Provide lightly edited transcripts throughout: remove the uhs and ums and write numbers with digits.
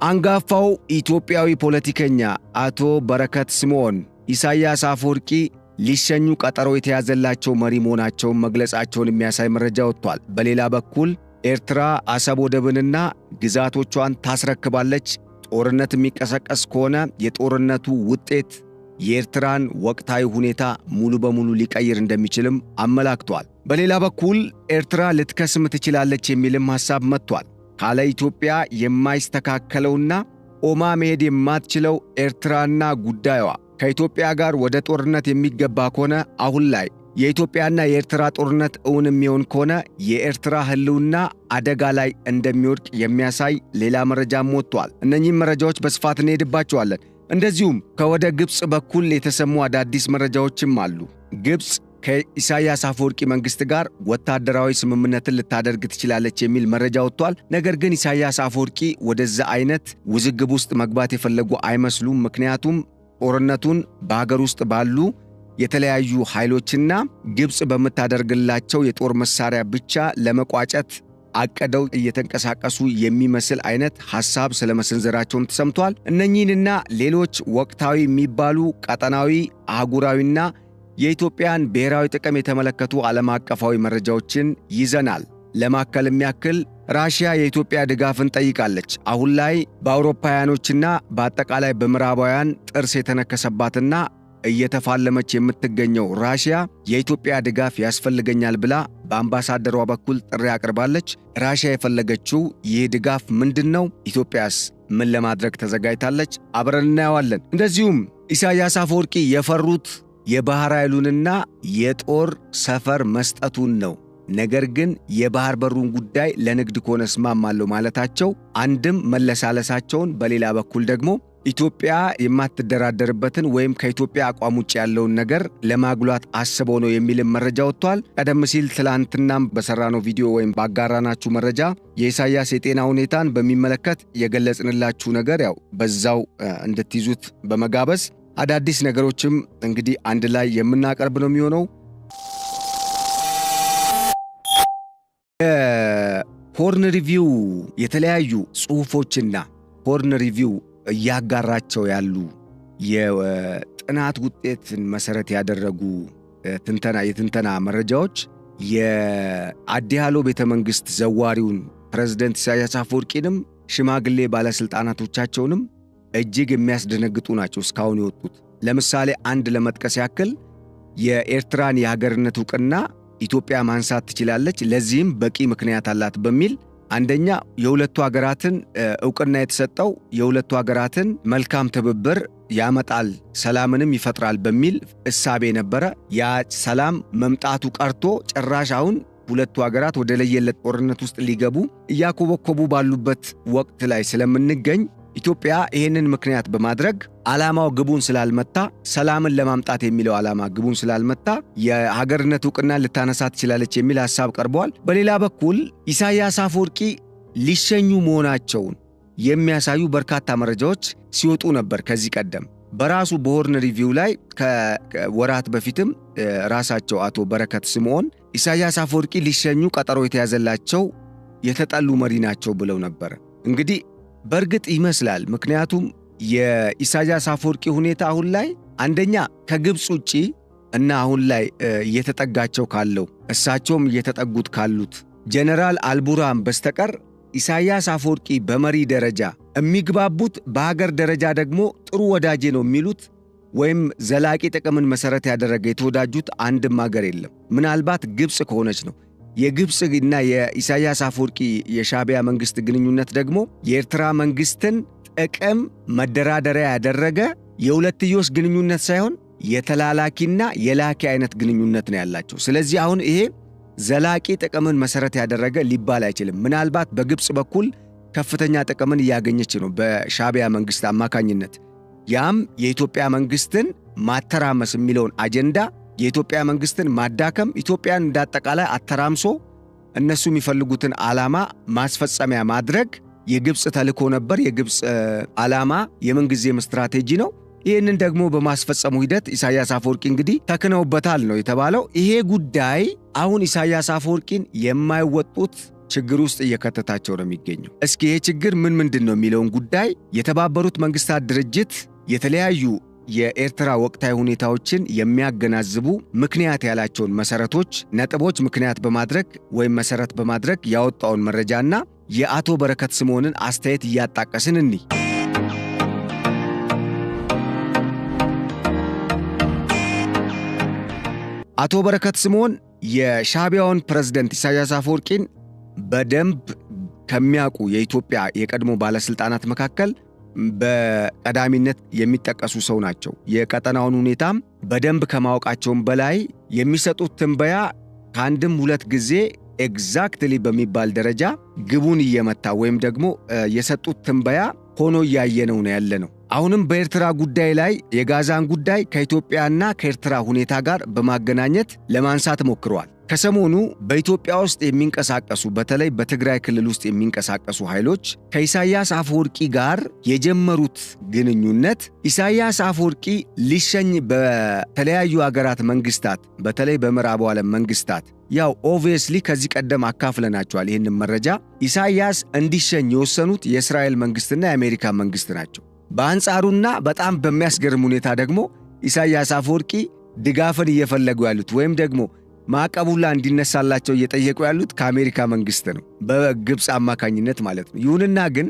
አንጋፋው ኢትዮጵያዊ ፖለቲከኛ አቶ በረከት ስምዖን ኢሳያስ አፈወርቂ ሊሸኙ ቀጠሮ የተያዘላቸው መሪ መሆናቸውን መግለጻቸውን የሚያሳይ መረጃ ወጥቷል። በሌላ በኩል ኤርትራ አሰብ ወደብንና ግዛቶቿን ታስረክባለች። ጦርነት የሚቀሰቀስ ከሆነ የጦርነቱ ውጤት የኤርትራን ወቅታዊ ሁኔታ ሙሉ በሙሉ ሊቀይር እንደሚችልም አመላክቷል። በሌላ በኩል ኤርትራ ልትከስም ትችላለች የሚልም ሐሳብ መጥቷል። ካለ ኢትዮጵያ የማይስተካከለውና ኦማ መሄድ የማትችለው ኤርትራና ጉዳዩዋ ከኢትዮጵያ ጋር ወደ ጦርነት የሚገባ ከሆነ አሁን ላይ የኢትዮጵያና የኤርትራ ጦርነት እውን የሚሆን ከሆነ የኤርትራ ህልውና አደጋ ላይ እንደሚወድቅ የሚያሳይ ሌላ መረጃም ወጥቷል። እነኚህም መረጃዎች በስፋት እንሄድባቸዋለን። እንደዚሁም ከወደ ግብፅ በኩል የተሰሙ አዳዲስ መረጃዎችም አሉ። ግብፅ ከኢሳያስ አፈወርቂ መንግስት ጋር ወታደራዊ ስምምነትን ልታደርግ ትችላለች የሚል መረጃ ወጥቷል። ነገር ግን ኢሳያስ አፈወርቂ ወደዛ አይነት ውዝግብ ውስጥ መግባት የፈለጉ አይመስሉም። ምክንያቱም ጦርነቱን በሀገር ውስጥ ባሉ የተለያዩ ኃይሎችና ግብፅ በምታደርግላቸው የጦር መሳሪያ ብቻ ለመቋጨት አቀደው እየተንቀሳቀሱ የሚመስል አይነት ሐሳብ ስለመሰንዘራቸውም ተሰምቷል። እነኚህንና ሌሎች ወቅታዊ የሚባሉ ቀጠናዊ፣ አህጉራዊና የኢትዮጵያን ብሔራዊ ጥቅም የተመለከቱ ዓለም አቀፋዊ መረጃዎችን ይዘናል። ለማከል የሚያክል ራሽያ የኢትዮጵያ ድጋፍን ጠይቃለች። አሁን ላይ በአውሮፓውያኖችና በአጠቃላይ በምዕራባውያን ጥርስ የተነከሰባትና እየተፋለመች የምትገኘው ራሽያ የኢትዮጵያ ድጋፍ ያስፈልገኛል ብላ በአምባሳደሯ በኩል ጥሪ አቅርባለች። ራሽያ የፈለገችው ይህ ድጋፍ ምንድነው? ኢትዮጵያስ ምን ለማድረግ ተዘጋጅታለች? አብረን እናየዋለን። እንደዚሁም ኢሳያስ አፈወርቂ የፈሩት የባህር ኃይሉንና የጦር ሰፈር መስጠቱን ነው። ነገር ግን የባህር በሩን ጉዳይ ለንግድ ከሆነ እስማማለሁ ማለታቸው አንድም መለሳለሳቸውን፣ በሌላ በኩል ደግሞ ኢትዮጵያ የማትደራደርበትን ወይም ከኢትዮጵያ አቋም ውጭ ያለውን ነገር ለማጉላት አስበው ነው የሚልም መረጃ ወጥቷል። ቀደም ሲል ትላንትናም በሰራነው ቪዲዮ ወይም ባጋራናችሁ መረጃ የኢሳያስ የጤና ሁኔታን በሚመለከት የገለጽንላችሁ ነገር ያው በዛው እንድትይዙት በመጋበዝ አዳዲስ ነገሮችም እንግዲህ አንድ ላይ የምናቀርብ ነው የሚሆነው። ሆርን ሪቪው የተለያዩ ጽሑፎችና ሆርን ሪቪው እያጋራቸው ያሉ የጥናት ውጤትን መሰረት ያደረጉ የትንተና መረጃዎች የአዲሃሎ ቤተ መንግሥት ዘዋሪውን ፕሬዝደንት ኢሳያስ አፈወርቂንም ሽማግሌ ባለሥልጣናቶቻቸውንም እጅግ የሚያስደነግጡ ናቸው እስካሁን የወጡት። ለምሳሌ አንድ ለመጥቀስ ያክል የኤርትራን የሀገርነት ዕውቅና ኢትዮጵያ ማንሳት ትችላለች፣ ለዚህም በቂ ምክንያት አላት በሚል አንደኛ የሁለቱ ሀገራትን ዕውቅና የተሰጠው የሁለቱ ሀገራትን መልካም ትብብር ያመጣል፣ ሰላምንም ይፈጥራል በሚል እሳቤ ነበረ። ያ ሰላም መምጣቱ ቀርቶ ጭራሽ አሁን ሁለቱ ሀገራት ወደ ለየለት ጦርነት ውስጥ ሊገቡ እያኮበኮቡ ባሉበት ወቅት ላይ ስለምንገኝ ኢትዮጵያ ይህንን ምክንያት በማድረግ ዓላማው ግቡን ስላልመታ፣ ሰላምን ለማምጣት የሚለው ዓላማ ግቡን ስላልመታ የሀገርነት ዕውቅና ልታነሳ ትችላለች የሚል ሐሳብ ቀርቧል። በሌላ በኩል ኢሳያስ አፈወርቂ ሊሸኙ መሆናቸውን የሚያሳዩ በርካታ መረጃዎች ሲወጡ ነበር ከዚህ ቀደም። በራሱ በሆርን ሪቪው ላይ ከወራት በፊትም ራሳቸው አቶ በረከት ስምዖን ኢሳያስ አፈወርቂ ሊሸኙ ቀጠሮ የተያዘላቸው የተጠሉ መሪ ናቸው ብለው ነበር። እንግዲህ በእርግጥ ይመስላል። ምክንያቱም የኢሳያስ አፈወርቂ ሁኔታ አሁን ላይ አንደኛ ከግብፅ ውጪ እና አሁን ላይ እየተጠጋቸው ካለው እሳቸውም እየተጠጉት ካሉት ጀነራል አልቡርሃን በስተቀር ኢሳያስ አፈወርቂ በመሪ ደረጃ የሚግባቡት፣ በሀገር ደረጃ ደግሞ ጥሩ ወዳጄ ነው የሚሉት ወይም ዘላቂ ጥቅምን መሰረት ያደረገ የተወዳጁት አንድም ሀገር የለም። ምናልባት ግብፅ ከሆነች ነው። የግብፅ እና የኢሳያስ አፈወርቂ የሻዕቢያ መንግስት ግንኙነት ደግሞ የኤርትራ መንግስትን ጥቅም መደራደሪያ ያደረገ የሁለትዮሽ ግንኙነት ሳይሆን የተላላኪና የላኪ አይነት ግንኙነት ነው ያላቸው። ስለዚህ አሁን ይሄ ዘላቂ ጥቅምን መሰረት ያደረገ ሊባል አይችልም። ምናልባት በግብፅ በኩል ከፍተኛ ጥቅምን እያገኘች ነው በሻዕቢያ መንግስት አማካኝነት። ያም የኢትዮጵያ መንግስትን ማተራመስ የሚለውን አጀንዳ፣ የኢትዮጵያ መንግስትን ማዳከም፣ ኢትዮጵያን እንዳጠቃላይ አተራምሶ እነሱ የሚፈልጉትን ዓላማ ማስፈጸሚያ ማድረግ የግብፅ ተልእኮ ነበር። የግብፅ ዓላማ የምንጊዜም ስትራቴጂ ነው። ይህንን ደግሞ በማስፈጸሙ ሂደት ኢሳያስ አፈወርቂ እንግዲህ ተክነውበታል ነው የተባለው። ይሄ ጉዳይ አሁን ኢሳያስ አፈወርቂን የማይወጡት ችግር ውስጥ እየከተታቸው ነው የሚገኘው። እስኪ ይሄ ችግር ምንድነው የሚለውን ጉዳይ የተባበሩት መንግስታት ድርጅት የተለያዩ የኤርትራ ወቅታዊ ሁኔታዎችን የሚያገናዝቡ ምክንያት ያላቸውን ነጥቦች ምክንያት በማድረግ ወይም መሰረት በማድረግ ያወጣውን መረጃና የአቶ በረከት ስምዖንን አስተያየት እያጣቀስን እንይ። አቶ በረከት ስምዖን የሻዕቢያውን ፕሬዝዳንት ኢሳያስ አፈወርቂን በደንብ ከሚያውቁ የኢትዮጵያ የቀድሞ ባለስልጣናት መካከል በቀዳሚነት የሚጠቀሱ ሰው ናቸው። የቀጠናውን ሁኔታም በደንብ ከማወቃቸውም በላይ የሚሰጡት ትንበያ ከአንድም ሁለት ጊዜ ኤግዛክትሊ በሚባል ደረጃ ግቡን እየመታ ወይም ደግሞ የሰጡት ትንበያ ሆኖ እያየነው ነው ያለነው። አሁንም በኤርትራ ጉዳይ ላይ የጋዛን ጉዳይ ከኢትዮጵያና ከኤርትራ ሁኔታ ጋር በማገናኘት ለማንሳት ሞክረዋል። ከሰሞኑ በኢትዮጵያ ውስጥ የሚንቀሳቀሱ በተለይ በትግራይ ክልል ውስጥ የሚንቀሳቀሱ ኃይሎች ከኢሳያስ አፈወርቂ ጋር የጀመሩት ግንኙነት ኢሳያስ አፈወርቂ ሊሸኝ በተለያዩ ሀገራት መንግስታት በተለይ በምዕራቡ ዓለም መንግስታት ያው ኦብቪየስሊ ከዚህ ቀደም አካፍለናቸዋል ይህንን መረጃ ኢሳያስ እንዲሸኝ የወሰኑት የእስራኤል መንግስትና የአሜሪካ መንግስት ናቸው። በአንጻሩና በጣም በሚያስገርም ሁኔታ ደግሞ ኢሳያስ አፈወርቂ ድጋፍን እየፈለጉ ያሉት ወይም ደግሞ ማዕቀቡላ እንዲነሳላቸው እየጠየቁ ያሉት ከአሜሪካ መንግስት ነው፣ በግብፅ አማካኝነት ማለት ነው። ይሁንና ግን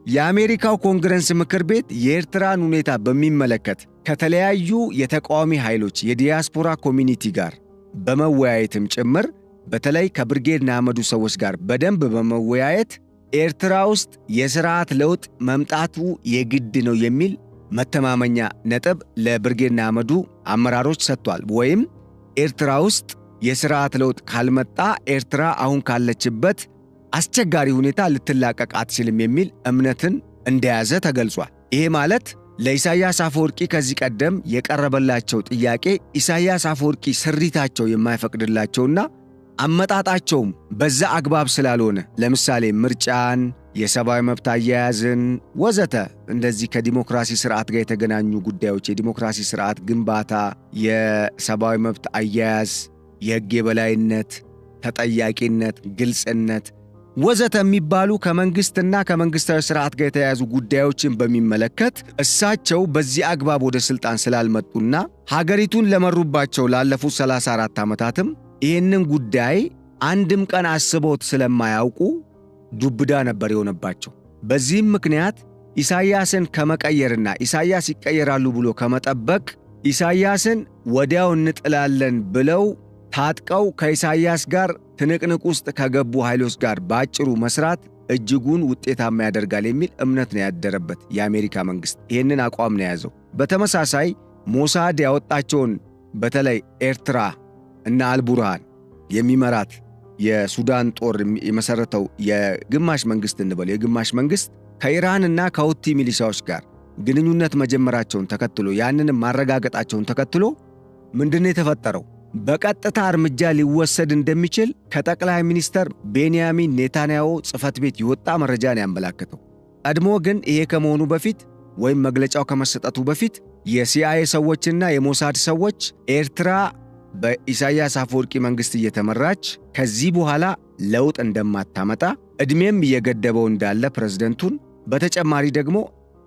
የአሜሪካው ኮንግረስ ምክር ቤት የኤርትራን ሁኔታ በሚመለከት ከተለያዩ የተቃዋሚ ኃይሎች የዲያስፖራ ኮሚኒቲ ጋር በመወያየትም ጭምር በተለይ ከብርጌድ ንሓመዱ ሰዎች ጋር በደንብ በመወያየት ኤርትራ ውስጥ የሥርዓት ለውጥ መምጣቱ የግድ ነው የሚል መተማመኛ ነጥብ ለብርጌድ ንሓመዱ አመራሮች ሰጥቷል። ወይም ኤርትራ ውስጥ የሥርዓት ለውጥ ካልመጣ ኤርትራ አሁን ካለችበት አስቸጋሪ ሁኔታ ልትላቀቅ አትችልም የሚል እምነትን እንደያዘ ተገልጿል። ይሄ ማለት ለኢሳያስ አፈወርቂ ከዚህ ቀደም የቀረበላቸው ጥያቄ ኢሳያስ አፈወርቂ ስሪታቸው የማይፈቅድላቸውና አመጣጣቸውም በዛ አግባብ ስላልሆነ ለምሳሌ ምርጫን፣ የሰብአዊ መብት አያያዝን ወዘተ እንደዚህ ከዲሞክራሲ ስርዓት ጋር የተገናኙ ጉዳዮች የዲሞክራሲ ስርዓት ግንባታ፣ የሰብአዊ መብት አያያዝ፣ የሕግ የበላይነት፣ ተጠያቂነት፣ ግልጽነት ወዘተ የሚባሉ ከመንግስትና ከመንግስታዊ ስርዓት ጋር የተያያዙ ጉዳዮችን በሚመለከት እሳቸው በዚህ አግባብ ወደ ስልጣን ስላልመጡና ሀገሪቱን ለመሩባቸው ላለፉት 34 ዓመታትም ይህንን ጉዳይ አንድም ቀን አስቦት ስለማያውቁ ዱብዳ ነበር የሆነባቸው። በዚህም ምክንያት ኢሳያስን ከመቀየርና ኢሳያስ ይቀየራሉ ብሎ ከመጠበቅ ኢሳያስን ወዲያው እንጥላለን ብለው ታጥቀው ከኢሳያስ ጋር ትንቅንቅ ውስጥ ከገቡ ኃይሎች ጋር ባጭሩ መስራት እጅጉን ውጤታማ ያደርጋል የሚል እምነት ነው ያደረበት የአሜሪካ መንግስት። ይህንን አቋም ነው የያዘው። በተመሳሳይ ሞሳድ ያወጣቸውን በተለይ ኤርትራ እና አልቡርሃን የሚመራት የሱዳን ጦር የመሰረተው የግማሽ መንግስት እንበለው የግማሽ መንግስት ከኢራንና ከሁቲ ሚሊሻዎች ጋር ግንኙነት መጀመራቸውን ተከትሎ ያንንም ማረጋገጣቸውን ተከትሎ ምንድነው የተፈጠረው? በቀጥታ እርምጃ ሊወሰድ እንደሚችል ከጠቅላይ ሚኒስተር ቤንያሚን ኔታንያሁ ጽሕፈት ቤት የወጣ መረጃ ነው ያመለከተው። ቀድሞ ግን ይሄ ከመሆኑ በፊት ወይም መግለጫው ከመሰጠቱ በፊት የሲአይኤ ሰዎችና የሞሳድ ሰዎች ኤርትራ በኢሳያስ አፈወርቂ መንግስት እየተመራች ከዚህ በኋላ ለውጥ እንደማታመጣ ዕድሜም እየገደበው እንዳለ ፕሬዝደንቱን በተጨማሪ ደግሞ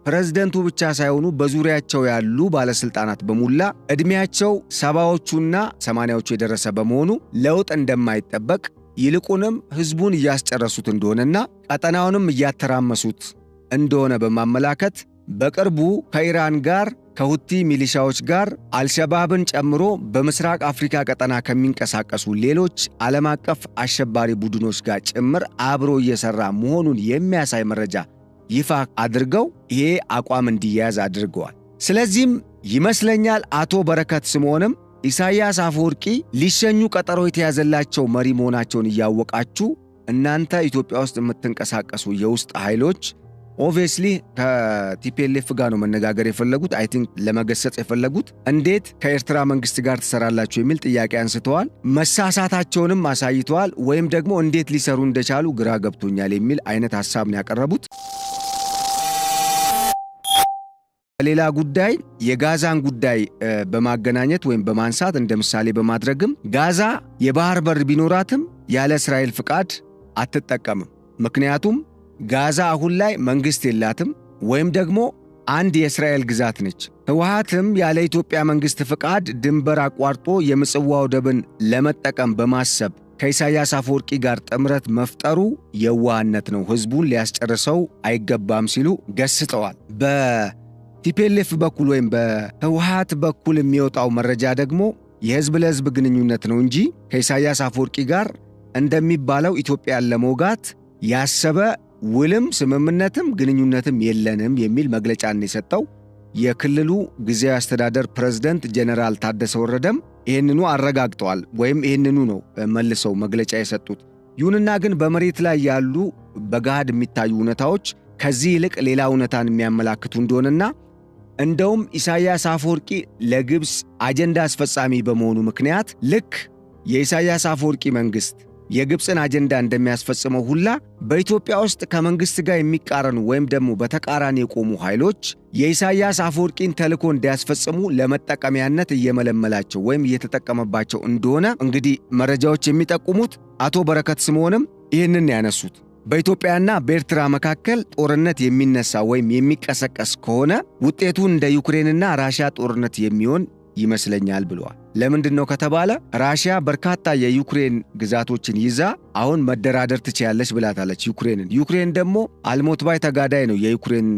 ፕሬዝደንቱ ብቻ ሳይሆኑ በዙሪያቸው ያሉ ባለስልጣናት በሙላ ዕድሜያቸው 70ዎቹና 80ዎቹ የደረሰ በመሆኑ ለውጥ እንደማይጠበቅ ይልቁንም ህዝቡን እያስጨረሱት እንደሆነና ቀጠናውንም እያተራመሱት እንደሆነ በማመላከት በቅርቡ ከኢራን ጋር ከሁቲ ሚሊሻዎች ጋር አልሸባብን ጨምሮ በምስራቅ አፍሪካ ቀጠና ከሚንቀሳቀሱ ሌሎች ዓለም አቀፍ አሸባሪ ቡድኖች ጋር ጭምር አብሮ እየሰራ መሆኑን የሚያሳይ መረጃ ይፋ አድርገው ይሄ አቋም እንዲያዝ አድርገዋል። ስለዚህም ይመስለኛል አቶ በረከት ስምዖንም ኢሳያስ አፈወርቂ ሊሸኙ ቀጠሮ የተያዘላቸው መሪ መሆናቸውን እያወቃችሁ እናንተ ኢትዮጵያ ውስጥ የምትንቀሳቀሱ የውስጥ ኃይሎች ኦብቪየስሊ ከቲፒኤልኤፍ ጋር ነው መነጋገር የፈለጉት። አይ ቲንክ ለመገሰጽ የፈለጉት እንዴት ከኤርትራ መንግስት ጋር ትሰራላችሁ የሚል ጥያቄ አንስተዋል። መሳሳታቸውንም አሳይተዋል። ወይም ደግሞ እንዴት ሊሰሩ እንደቻሉ ግራ ገብቶኛል የሚል አይነት ሐሳብ ነው ያቀረቡት። ሌላ ጉዳይ የጋዛን ጉዳይ በማገናኘት ወይም በማንሳት እንደ ምሳሌ በማድረግም ጋዛ የባህር በር ቢኖራትም ያለ እስራኤል ፍቃድ አትጠቀምም። ምክንያቱም ጋዛ አሁን ላይ መንግሥት የላትም ወይም ደግሞ አንድ የእስራኤል ግዛት ነች። ህወሓትም ያለ ኢትዮጵያ መንግሥት ፍቃድ ድንበር አቋርጦ የምጽዋ ወደብን ለመጠቀም በማሰብ ከኢሳያስ አፈወርቂ ጋር ጥምረት መፍጠሩ የዋህነት ነው፣ ሕዝቡን ሊያስጨርሰው አይገባም ሲሉ ገስጸዋል። በቲፒኤልኤፍ በኩል ወይም በህወሓት በኩል የሚወጣው መረጃ ደግሞ የሕዝብ ለሕዝብ ግንኙነት ነው እንጂ ከኢሳያስ አፈወርቂ ጋር እንደሚባለው ኢትዮጵያን ለመውጋት ያሰበ ውልም ስምምነትም ግንኙነትም የለንም የሚል መግለጫን የሰጠው የክልሉ ጊዜያዊ አስተዳደር ፕሬዝዳንት ጄኔራል ታደሰ ወረደም ይህንኑ አረጋግጠዋል፣ ወይም ይህንኑ ነው መልሰው መግለጫ የሰጡት። ይሁንና ግን በመሬት ላይ ያሉ በገሃድ የሚታዩ እውነታዎች ከዚህ ይልቅ ሌላ እውነታን የሚያመላክቱ እንደሆነና እንደውም ኢሳያስ አፈወርቂ ለግብፅ አጀንዳ አስፈጻሚ በመሆኑ ምክንያት ልክ የኢሳያስ አፈወርቂ መንግሥት የግብፅን አጀንዳ እንደሚያስፈጽመው ሁላ በኢትዮጵያ ውስጥ ከመንግሥት ጋር የሚቃረኑ ወይም ደግሞ በተቃራኒ የቆሙ ኃይሎች የኢሳያስ አፈወርቂን ተልእኮ እንዲያስፈጽሙ ለመጠቀሚያነት እየመለመላቸው ወይም እየተጠቀመባቸው እንደሆነ እንግዲህ መረጃዎች የሚጠቁሙት አቶ በረከት ስምዖንም ይህንን ያነሱት። በኢትዮጵያና በኤርትራ መካከል ጦርነት የሚነሳ ወይም የሚቀሰቀስ ከሆነ ውጤቱ እንደ ዩክሬንና ራሽያ ጦርነት የሚሆን ይመስለኛል ብለዋል። ለምንድን ነው ከተባለ ራሽያ በርካታ የዩክሬን ግዛቶችን ይዛ አሁን መደራደር ትችያለች ብላታለች ዩክሬንን። ዩክሬን ደግሞ አልሞት ባይ ተጋዳይ ነው የዩክሬን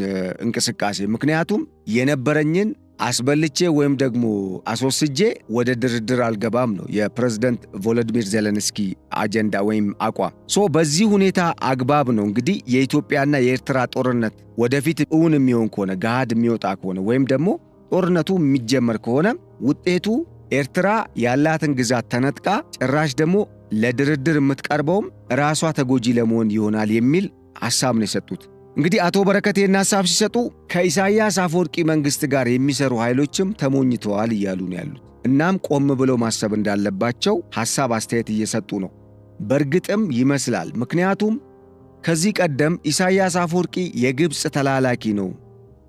እንቅስቃሴ። ምክንያቱም የነበረኝን አስበልቼ ወይም ደግሞ አስወስጄ ወደ ድርድር አልገባም ነው የፕሬዝዳንት ቮሎዲሚር ዜሌንስኪ አጀንዳ ወይም አቋም። በዚህ ሁኔታ አግባብ ነው እንግዲህ የኢትዮጵያና የኤርትራ ጦርነት ወደፊት እውን የሚሆን ከሆነ ገሃድ የሚወጣ ከሆነ ወይም ደግሞ ጦርነቱ የሚጀመር ከሆነ ውጤቱ ኤርትራ ያላትን ግዛት ተነጥቃ ጭራሽ ደግሞ ለድርድር የምትቀርበውም ራሷ ተጎጂ ለመሆን ይሆናል የሚል ሐሳብ ነው የሰጡት። እንግዲህ አቶ በረከት ይህን ሐሳብ ሲሰጡ ከኢሳያስ አፈወርቂ መንግሥት ጋር የሚሰሩ ኃይሎችም ተሞኝተዋል እያሉ ነው ያሉት። እናም ቆም ብለው ማሰብ እንዳለባቸው ሐሳብ አስተያየት እየሰጡ ነው። በእርግጥም ይመስላል። ምክንያቱም ከዚህ ቀደም ኢሳያስ አፈወርቂ የግብፅ ተላላኪ ነው፣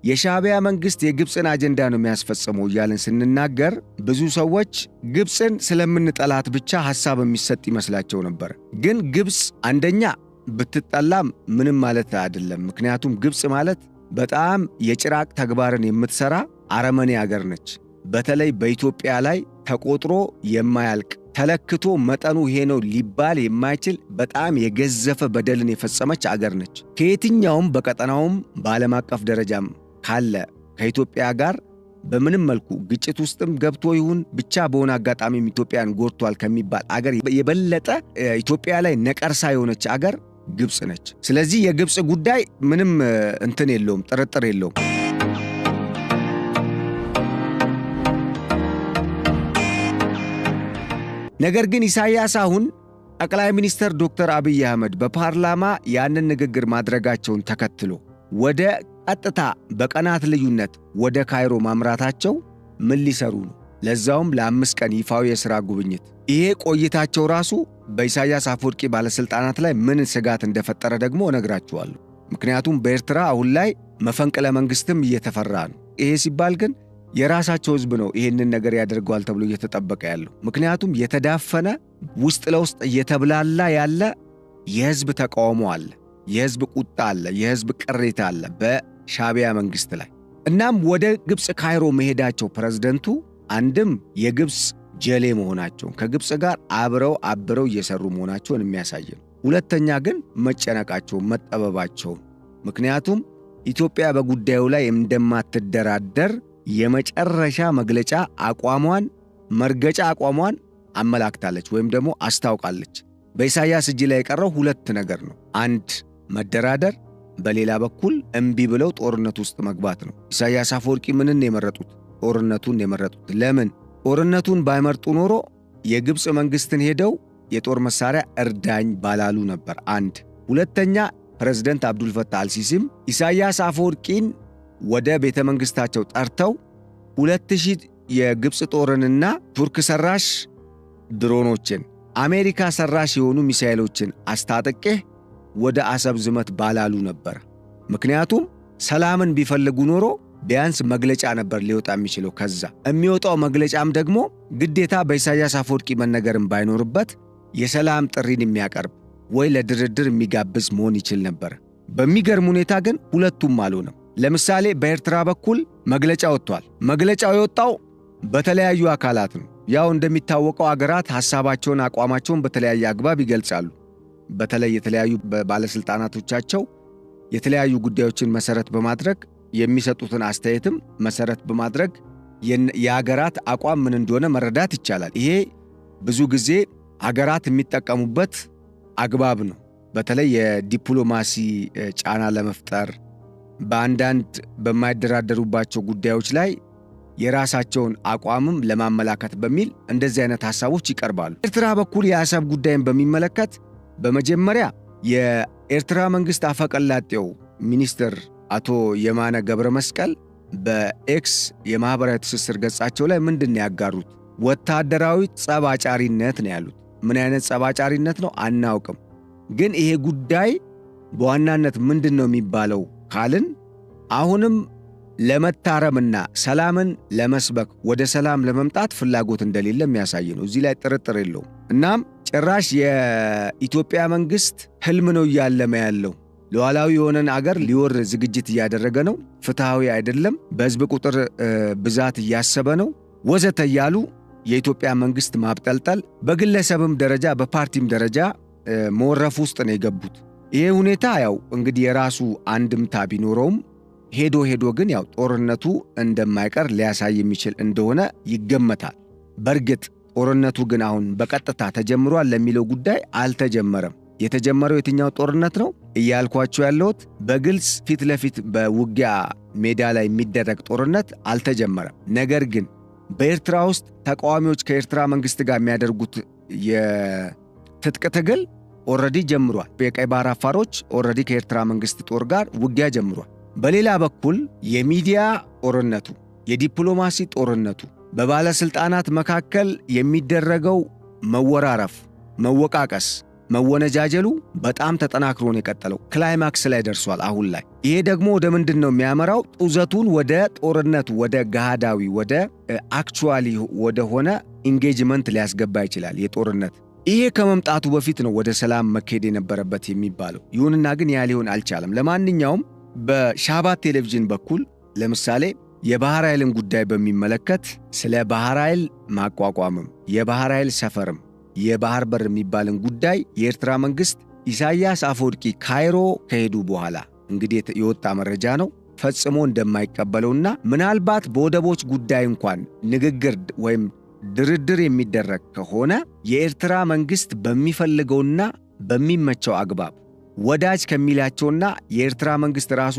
የሻዕቢያ መንግሥት የግብፅን አጀንዳ ነው የሚያስፈጽመው እያልን ስንናገር ብዙ ሰዎች ግብፅን ስለምንጠላት ብቻ ሐሳብ የሚሰጥ ይመስላቸው ነበር። ግን ግብፅ አንደኛ ብትጠላም ምንም ማለት አይደለም። ምክንያቱም ግብፅ ማለት በጣም የጭራቅ ተግባርን የምትሠራ አረመኔ አገር ነች። በተለይ በኢትዮጵያ ላይ ተቆጥሮ የማያልቅ ተለክቶ መጠኑ ይሄ ነው ሊባል የማይችል በጣም የገዘፈ በደልን የፈጸመች አገር ነች። ከየትኛውም በቀጠናውም በዓለም አቀፍ ደረጃም ካለ ከኢትዮጵያ ጋር በምንም መልኩ ግጭት ውስጥም ገብቶ ይሁን ብቻ በሆነ አጋጣሚም ኢትዮጵያን ጎድቷል ከሚባል አገር የበለጠ ኢትዮጵያ ላይ ነቀርሳ የሆነች አገር ግብፅ ነች። ስለዚህ የግብፅ ጉዳይ ምንም እንትን የለውም፣ ጥርጥር የለውም። ነገር ግን ኢሳያስ አሁን ጠቅላይ ሚኒስትር ዶክተር አብይ አህመድ በፓርላማ ያንን ንግግር ማድረጋቸውን ተከትሎ ወደ ቀጥታ በቀናት ልዩነት ወደ ካይሮ ማምራታቸው ምን ሊሰሩ ነው? ለዛውም ለ5 ቀን ይፋዊ የሥራ ጉብኝት። ይሄ ቆይታቸው ራሱ በኢሳያስ አፈወርቂ ባለሥልጣናት ላይ ምን ስጋት እንደፈጠረ ደግሞ እነግራችኋለሁ። ምክንያቱም በኤርትራ አሁን ላይ መፈንቅለ መንግሥትም እየተፈራ ነው። ይሄ ሲባል ግን የራሳቸው ሕዝብ ነው ይሄንን ነገር ያደርገዋል ተብሎ እየተጠበቀ ያለው። ምክንያቱም የተዳፈነ ውስጥ ለውስጥ እየተብላላ ያለ የሕዝብ ተቃውሞ አለ፣ የሕዝብ ቁጣ አለ፣ የሕዝብ ቅሬታ አለ በሻዕቢያ መንግሥት ላይ። እናም ወደ ግብፅ ካይሮ መሄዳቸው ፕሬዝደንቱ አንድም የግብፅ ጀሌ መሆናቸውን ከግብፅ ጋር አብረው እየሰሩ መሆናቸውን የሚያሳይ ነው። ሁለተኛ ግን መጨነቃቸውን፣ መጠበባቸውን። ምክንያቱም ኢትዮጵያ በጉዳዩ ላይ እንደማትደራደር የመጨረሻ መግለጫ መርገጫ አቋሟን አመላክታለች ወይም ደግሞ አስታውቃለች። በኢሳያስ እጅ ላይ የቀረው 2 ነገር ነው። አንድ መደራደር፣ በሌላ በኩል እምቢ ብለው ጦርነት ውስጥ መግባት ነው። ኢሳያስ አፈወርቂ ምንን የመረጡት? ጦርነቱን የመረጡት። ለምን? ጦርነቱን ባይመርጡ ኖሮ የግብፅ መንግሥትን ሄደው የጦር መሳሪያ እርዳኝ ባላሉ ነበር። አንድ። ሁለተኛ ፕሬዝዳንት አብዱልፈታህ አልሲሲም ኢሳያስ አፈወርቂን ወደ ቤተ መንግሥታቸው ጠርተው 2000 የግብፅ ጦርንና ቱርክ ሰራሽ ድሮኖችን አሜሪካ ሰራሽ የሆኑ ሚሳኤሎችን አስታጥቄህ ወደ አሰብ ዝመት ባላሉ ነበር። ምክንያቱም ሰላምን ቢፈልጉ ኖሮ ቢያንስ መግለጫ ነበር ሊወጣ የሚችለው። ከዛ የሚወጣው መግለጫም ደግሞ ግዴታ በኢሳያስ አፈወርቂ መነገርም ባይኖርበት የሰላም ጥሪን የሚያቀርብ ወይ ለድርድር የሚጋብዝ መሆን ይችል ነበር። በሚገርም ሁኔታ ግን ሁለቱም አልሆነም። ለምሳሌ በኤርትራ በኩል መግለጫ ወጥቷል። መግለጫው የወጣው በተለያዩ አካላት ነው። ያው እንደሚታወቀው አገራት ሐሳባቸውን፣ አቋማቸውን በተለያየ አግባብ ይገልጻሉ። በተለይ የተለያዩ ባለስልጣናቶቻቸው የተለያዩ ጉዳዮችን መሰረት በማድረግ የሚሰጡትን አስተያየትም መሰረት በማድረግ የአገራት አቋም ምን እንደሆነ መረዳት ይቻላል። ይሄ ብዙ ጊዜ አገራት የሚጠቀሙበት አግባብ ነው። በተለይ የዲፕሎማሲ ጫና ለመፍጠር በአንዳንድ በማይደራደሩባቸው ጉዳዮች ላይ የራሳቸውን አቋምም ለማመላከት በሚል እንደዚህ አይነት ሐሳቦች ይቀርባሉ። ኤርትራ በኩል የአሰብ ጉዳይን በሚመለከት በመጀመሪያ የኤርትራ መንግስት አፈቀላጤው ሚኒስትር አቶ የማነ ገብረ መስቀል በኤክስ የማህበራዊ ትስስር ገጻቸው ላይ ምንድን ያጋሩት? ወታደራዊ ጸብ አጫሪነት ነው ያሉት። ምን አይነት ጸብ አጫሪነት ነው አናውቅም። ግን ይሄ ጉዳይ በዋናነት ምንድን ነው የሚባለው ካልን አሁንም ለመታረምና ሰላምን ለመስበክ ወደ ሰላም ለመምጣት ፍላጎት እንደሌለ የሚያሳይ ነው። እዚህ ላይ ጥርጥር የለውም። እናም ጭራሽ የኢትዮጵያ መንግስት ህልም ነው እያለመ ያለው። ሉዓላዊ የሆነን አገር ሊወር ዝግጅት እያደረገ ነው። ፍትሃዊ አይደለም። በህዝብ ቁጥር ብዛት እያሰበ ነው ወዘተ እያሉ የኢትዮጵያ መንግስት ማብጠልጠል፣ በግለሰብም ደረጃ በፓርቲም ደረጃ መወረፍ ውስጥ ነው የገቡት። ይሄ ሁኔታ ያው እንግዲህ የራሱ አንድምታ ቢኖረውም ሄዶ ግን ያው ጦርነቱ እንደማይቀር ሊያሳይ የሚችል እንደሆነ ይገመታል። በእርግጥ ጦርነቱ ግን አሁን በቀጥታ ተጀምሯል ለሚለው ጉዳይ አልተጀመረም። የተጀመረው የትኛው ጦርነት ነው እያልኳችሁ ያለሁት በግልጽ ፊት ለፊት በውጊያ ሜዳ ላይ የሚደረግ ጦርነት አልተጀመረም። ነገር ግን በኤርትራ ውስጥ ተቃዋሚዎች ከኤርትራ መንግስት ጋር የሚያደርጉት የትጥቅ ትግል ኦልሬዲ ጀምሯል። የቀይ ባህር አፋሮች ኦልሬዲ ከኤርትራ መንግስት ጦር ጋር ውጊያ ጀምሯል። በሌላ በኩል የሚዲያ ጦርነቱ፣ የዲፕሎማሲ ጦርነቱ፣ በባለስልጣናት መካከል የሚደረገው መወራረፍ፣ መወቃቀስ፣ መወነጃጀሉ በጣም ተጠናክሮ ነው የቀጠለው። ክላይማክስ ላይ ደርሷል አሁን ላይ። ይሄ ደግሞ ወደ ምንድን ነው የሚያመራው? ጡዘቱን ወደ ጦርነቱ፣ ወደ ገሃዳዊ፣ ወደ አክቹዋሊ ወደ ሆነ ኢንጌጅመንት ሊያስገባ ይችላል የጦርነት። ይሄ ከመምጣቱ በፊት ነው ወደ ሰላም መካሄድ የነበረበት የሚባለው። ይሁንና ግን ያ ሊሆን አልቻለም። ለማንኛውም በሻባት ቴሌቪዥን በኩል ለምሳሌ የባህር ኃይልን ጉዳይ በሚመለከት ስለ ባህር ኃይል ማቋቋምም የባህር ኃይል ሰፈርም የባህር በር የሚባልን ጉዳይ የኤርትራ መንግስት ኢሳያስ አፈወርቂ ካይሮ ከሄዱ በኋላ እንግዲህ የወጣ መረጃ ነው ፈጽሞ እንደማይቀበለውና ምናልባት በወደቦች ጉዳይ እንኳን ንግግር ወይም ድርድር የሚደረግ ከሆነ የኤርትራ መንግስት በሚፈልገውና በሚመቸው አግባብ ወዳጅ ከሚላቸውና የኤርትራ መንግስት ራሱ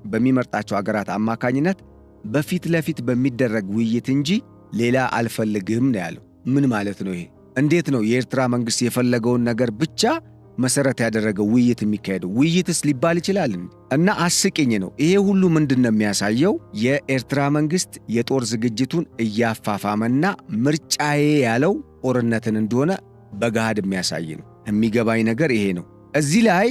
በሚመርጣቸው አገራት አማካኝነት በፊት ለፊት በሚደረግ ውይይት እንጂ ሌላ አልፈልግም ነው ያለው። ምን ማለት ነው ይሄ? እንዴት ነው የኤርትራ መንግስት የፈለገውን ነገር ብቻ መሰረት ያደረገው ውይይት የሚካሄደው? ውይይትስ ሊባል ይችላል? እና አስቂኝ ነው። ይሄ ሁሉ ምንድነው የሚያሳየው? የኤርትራ መንግስት የጦር ዝግጅቱን እያፋፋመና ምርጫዬ ያለው ጦርነትን እንደሆነ በገሃድ የሚያሳይ ነው። የሚገባኝ ነገር ይሄ ነው። እዚህ ላይ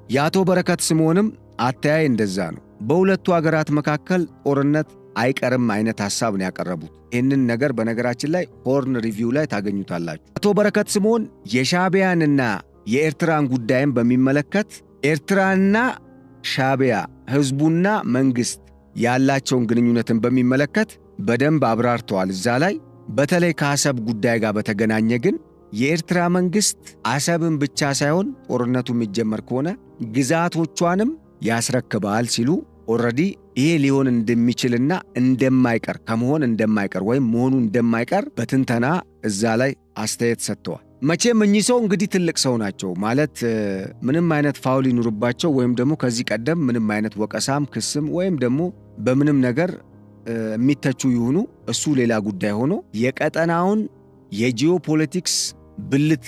የአቶ በረከት ስምዖንም አተያይ እንደዛ ነው። በሁለቱ አገራት መካከል ጦርነት አይቀርም አይነት ሐሳብ ነው ያቀረቡት። ይህንን ነገር በነገራችን ላይ ሆርን ሪቪው ላይ ታገኙታላችሁ። አቶ በረከት ስምዖን የሻዕቢያንና የኤርትራን ጉዳይን በሚመለከት ኤርትራና ሻዕቢያ ህዝቡና መንግስት ያላቸውን ግንኙነትን በሚመለከት በደንብ አብራርተዋል እዛ ላይ። በተለይ ከአሰብ ጉዳይ ጋር በተገናኘ ግን የኤርትራ መንግስት አሰብን ብቻ ሳይሆን ጦርነቱ የሚጀመር ከሆነ ግዛቶቿንም ያስረክባል ሲሉ ኦልሬዲ ይሄ ሊሆን እንደሚችልና እንደማይቀር ከመሆን እንደማይቀር ወይም መሆኑ እንደማይቀር በትንተና እዛ ላይ አስተያየት ሰጥተዋል። መቼም እኚህ ሰው እንግዲህ ትልቅ ሰው ናቸው ማለት ምንም አይነት ፋውል ይኑርባቸው ወይም ደግሞ ከዚህ ቀደም ምንም አይነት ወቀሳም ክስም ወይም ደግሞ በምንም ነገር የሚተቹ ይሁኑ እሱ ሌላ ጉዳይ ሆኖ የቀጠናውን የጂኦፖለቲክስ ብልት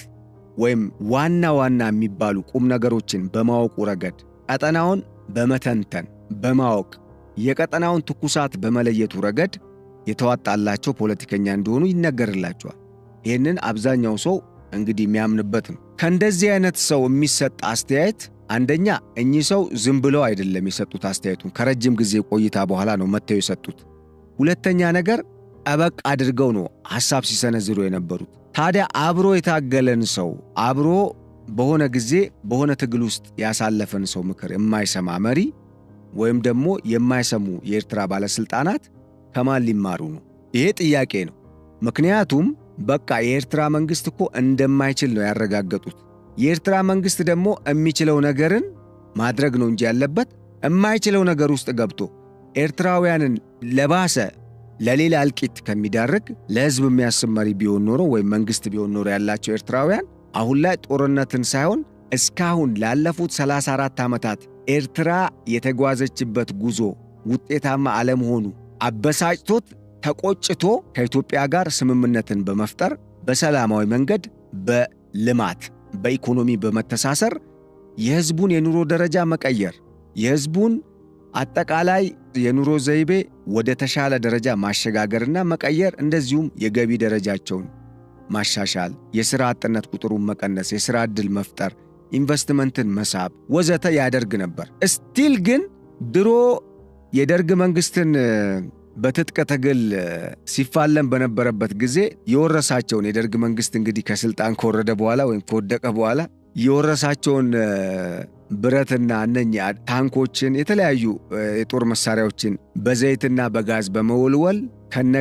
ወይም ዋና የሚባሉ ቁም ነገሮችን በማወቁ ረገድ ቀጠናውን በመተንተን በማወቅ የቀጠናውን ትኩሳት በመለየቱ ረገድ የተዋጣላቸው ፖለቲከኛ እንደሆኑ ይነገርላቸዋል። ይህንን አብዛኛው ሰው እንግዲህ የሚያምንበት ነው። ከእንደዚህ አይነት ሰው የሚሰጥ አስተያየት አንደኛ እኚህ ሰው ዝም ብለው አይደለም የሰጡት አስተያየቱን ከረጅም ጊዜ ቆይታ በኋላ ነው መጥተው የሰጡት። ሁለተኛ ነገር ጠበቅ አድርገው ነው ሐሳብ ሲሰነዝሩ የነበሩት። ታዲያ አብሮ የታገለን ሰው አብሮ በሆነ ጊዜ በሆነ ትግል ውስጥ ያሳለፈን ሰው ምክር የማይሰማ መሪ ወይም ደግሞ የማይሰሙ የኤርትራ ባለስልጣናት ከማን ሊማሩ ነው? ይሄ ጥያቄ ነው። ምክንያቱም በቃ የኤርትራ መንግስት እኮ እንደማይችል ነው ያረጋገጡት። የኤርትራ መንግስት ደግሞ የሚችለው ነገርን ማድረግ ነው እንጂ ያለበት የማይችለው ነገር ውስጥ ገብቶ ኤርትራውያንን ለባሰ ለሌላ እልቂት ከሚዳርግ ለህዝብ የሚያስብ መሪ ቢሆን ኖሮ ወይም መንግስት ቢሆን ኖሮ ያላቸው ኤርትራውያን አሁን ላይ ጦርነትን ሳይሆን እስካሁን ላለፉት 34 ዓመታት ኤርትራ የተጓዘችበት ጉዞ ውጤታማ አለመሆኑ አበሳጭቶት ተቆጭቶ ከኢትዮጵያ ጋር ስምምነትን በመፍጠር በሰላማዊ መንገድ በልማት በኢኮኖሚ በመተሳሰር የህዝቡን የኑሮ ደረጃ መቀየር፣ የህዝቡን አጠቃላይ የኑሮ ዘይቤ ወደ ተሻለ ደረጃ ማሸጋገርና መቀየር፣ እንደዚሁም የገቢ ደረጃቸውን ማሻሻል፣ የሥራ አጥነት ቁጥሩን መቀነስ፣ የሥራ ዕድል መፍጠር፣ ኢንቨስትመንትን መሳብ ወዘተ ያደርግ ነበር። ስቲል ግን ድሮ የደርግ መንግስትን በትጥቅ ትግል ሲፋለም በነበረበት ጊዜ የወረሳቸውን የደርግ መንግስት እንግዲህ ከስልጣን ከወረደ በኋላ ወይም ከወደቀ በኋላ የወረሳቸውን ብረትና እነኛ ታንኮችን የተለያዩ የጦር መሳሪያዎችን በዘይትና በጋዝ በመወልወል ከነ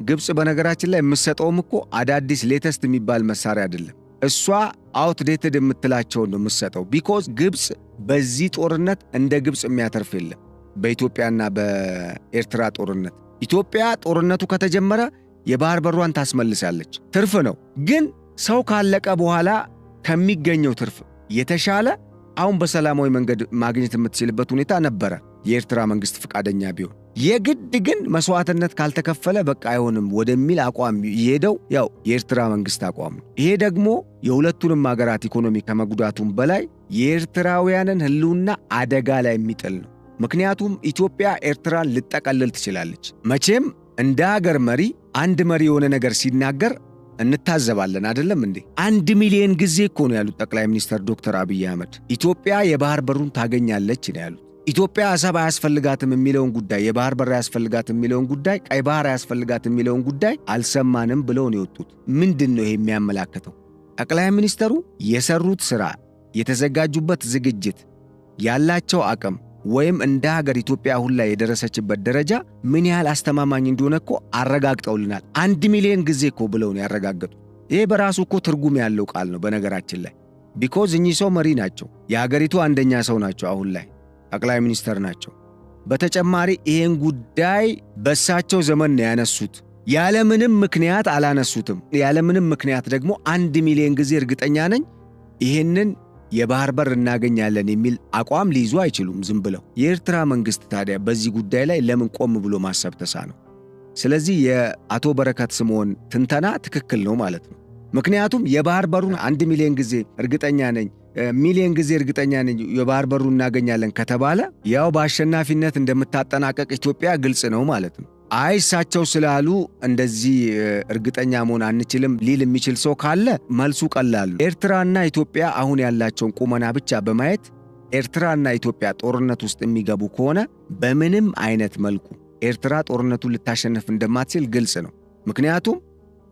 ግብፅ በነገራችን ላይ የምትሰጠውም እኮ አዳዲስ ሌተስት የሚባል መሳሪያ አይደለም። እሷ አውትዴትድ የምትላቸውን ነው የምትሰጠው። ቢኮዝ ግብፅ በዚህ ጦርነት እንደ ግብፅ የሚያተርፍ የለም። በኢትዮጵያና በኤርትራ ጦርነት ኢትዮጵያ ጦርነቱ ከተጀመረ የባህር በሯን ታስመልሳለች። ትርፍ ነው። ግን ሰው ካለቀ በኋላ ከሚገኘው ትርፍ የተሻለ አሁን በሰላማዊ መንገድ ማግኘት የምትችልበት ሁኔታ ነበረ የኤርትራ መንግስት ፈቃደኛ ቢሆን። የግድ ግን መስዋዕትነት ካልተከፈለ በቃ አይሆንም ወደሚል አቋም የሄደው ያው የኤርትራ መንግስት አቋም ነው። ይሄ ደግሞ የሁለቱንም ሀገራት ኢኮኖሚ ከመጉዳቱም በላይ የኤርትራውያንን ህልውና አደጋ ላይ የሚጥል ነው። ምክንያቱም ኢትዮጵያ ኤርትራን ልጠቀልል ትችላለች። መቼም እንደ ሀገር መሪ አንድ መሪ የሆነ ነገር ሲናገር እንታዘባለን አይደለም እንዴ? 1 ሚሊዮን ጊዜ እኮ ነው ያሉት ጠቅላይ ሚኒስትር ዶክተር አብይ አህመድ። ኢትዮጵያ የባህር በሩን ታገኛለች ነው ያሉት። ኢትዮጵያ አሰብ አያስፈልጋትም የሚለውን ጉዳይ፣ የባህር በር አያስፈልጋትም የሚለውን ጉዳይ፣ ቀይ ባህር አያስፈልጋትም የሚለውን ጉዳይ አልሰማንም ብለው ነው የወጡት። ምንድን ነው ይሄ የሚያመላክተው? ጠቅላይ ሚኒስትሩ የሰሩት ስራ፣ የተዘጋጁበት ዝግጅት፣ ያላቸው አቅም ወይም እንደ ሀገር ኢትዮጵያ አሁን ላይ የደረሰችበት ደረጃ ምን ያህል አስተማማኝ እንደሆነ እኮ አረጋግጠውልናል። 1 ሚሊዮን ጊዜ እኮ ብለው ነው ያረጋገጡት። ይሄ በራሱ እኮ ትርጉም ያለው ቃል ነው በነገራችን ላይ። ቢኮዝ እኚህ ሰው መሪ ናቸው። የሀገሪቱ አንደኛ ሰው ናቸው። አሁን ላይ ጠቅላይ ሚኒስተር ናቸው። በተጨማሪ ይሄን ጉዳይ በእሳቸው ዘመን ነው ያነሱት። ያለምንም ምክንያት አላነሱትም። ያለምንም ምክንያት ደግሞ 1 ሚሊዮን ጊዜ እርግጠኛ ነኝ ይሄንን የባህር በር እናገኛለን የሚል አቋም ሊይዙ አይችሉም ዝም ብለው። የኤርትራ መንግስት ታዲያ በዚህ ጉዳይ ላይ ለምን ቆም ብሎ ማሰብ ተሳነው? ስለዚህ የአቶ በረከት ስምዖን ትንተና ትክክል ነው ማለት ነው። ምክንያቱም የባህር በሩን 1 ሚሊዮን ጊዜ እርግጠኛ ነኝ፣ ሚሊዮን ጊዜ እርግጠኛ ነኝ የባህር በሩን እናገኛለን ከተባለ ያው በአሸናፊነት እንደምታጠናቀቅ ኢትዮጵያ ግልጽ ነው ማለት ነው። አይ እሳቸው ስላሉ እንደዚህ እርግጠኛ መሆን አንችልም ሊል የሚችል ሰው ካለ መልሱ ቀላል ነው። ኤርትራና ኢትዮጵያ አሁን ያላቸውን ቁመና ብቻ በማየት ኤርትራና ኢትዮጵያ ጦርነት ውስጥ የሚገቡ ከሆነ በምንም አይነት መልኩ ኤርትራ ጦርነቱን ልታሸንፍ እንደማትችል ግልጽ ነው። ምክንያቱም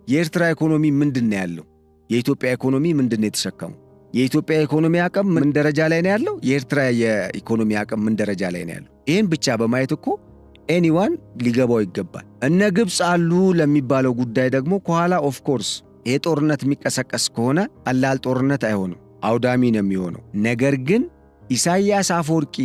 የኤርትራ ኢኮኖሚ ምንድን ያለው? የኢትዮጵያ ኢኮኖሚ ምንድን የተሸከሙ? የኢትዮጵያ ኢኮኖሚ አቅም ምን ደረጃ ላይ ነው ያለው? የኤርትራ የኢኮኖሚ አቅም ምን ደረጃ ላይ ነው ያለው? ይህን ብቻ በማየት እኮ ኤኒዋን ሊገባው ይገባል። እነ ግብፅ አሉ ለሚባለው ጉዳይ ደግሞ ከኋላ ኦፍኮርስ ይሄ ጦርነት የሚቀሰቀስ ከሆነ ቀላል ጦርነት አይሆንም፣ አውዳሚ ነው የሚሆነው። ነገር ግን ኢሳያስ አፈወርቂ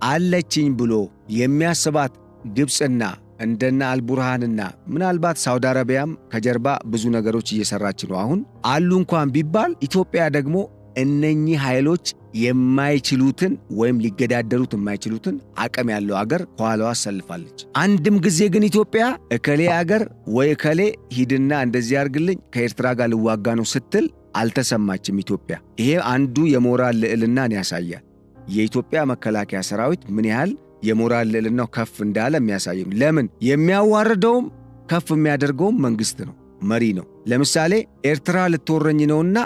አለችኝ ብሎ የሚያስባት ግብፅና እንደና አልቡርሃንና ምናልባት ሳውዲ አረቢያም ከጀርባ ብዙ ነገሮች እየሰራች ነው አሁን አሉ እንኳን ቢባል ኢትዮጵያ ደግሞ እነኚህ ኃይሎች የማይችሉትን ወይም ሊገዳደሩት የማይችሉትን አቅም ያለው አገር ከኋላዋ አሰልፋለች። አንድም ጊዜ ግን ኢትዮጵያ እከሌ አገር ወይ እከሌ ሂድና እንደዚህ አርግልኝ ከኤርትራ ጋር ልዋጋ ነው ስትል አልተሰማችም ኢትዮጵያ። ይሄ አንዱ የሞራል ልዕልናን ያሳያል። የኢትዮጵያ መከላከያ ሰራዊት ምን ያህል የሞራል ልዕልናው ከፍ እንዳለ የሚያሳየው። ለምን የሚያዋርደውም ከፍ የሚያደርገውም መንግስት ነው፣ መሪ ነው። ለምሳሌ ኤርትራ ልትወረኝ ነውና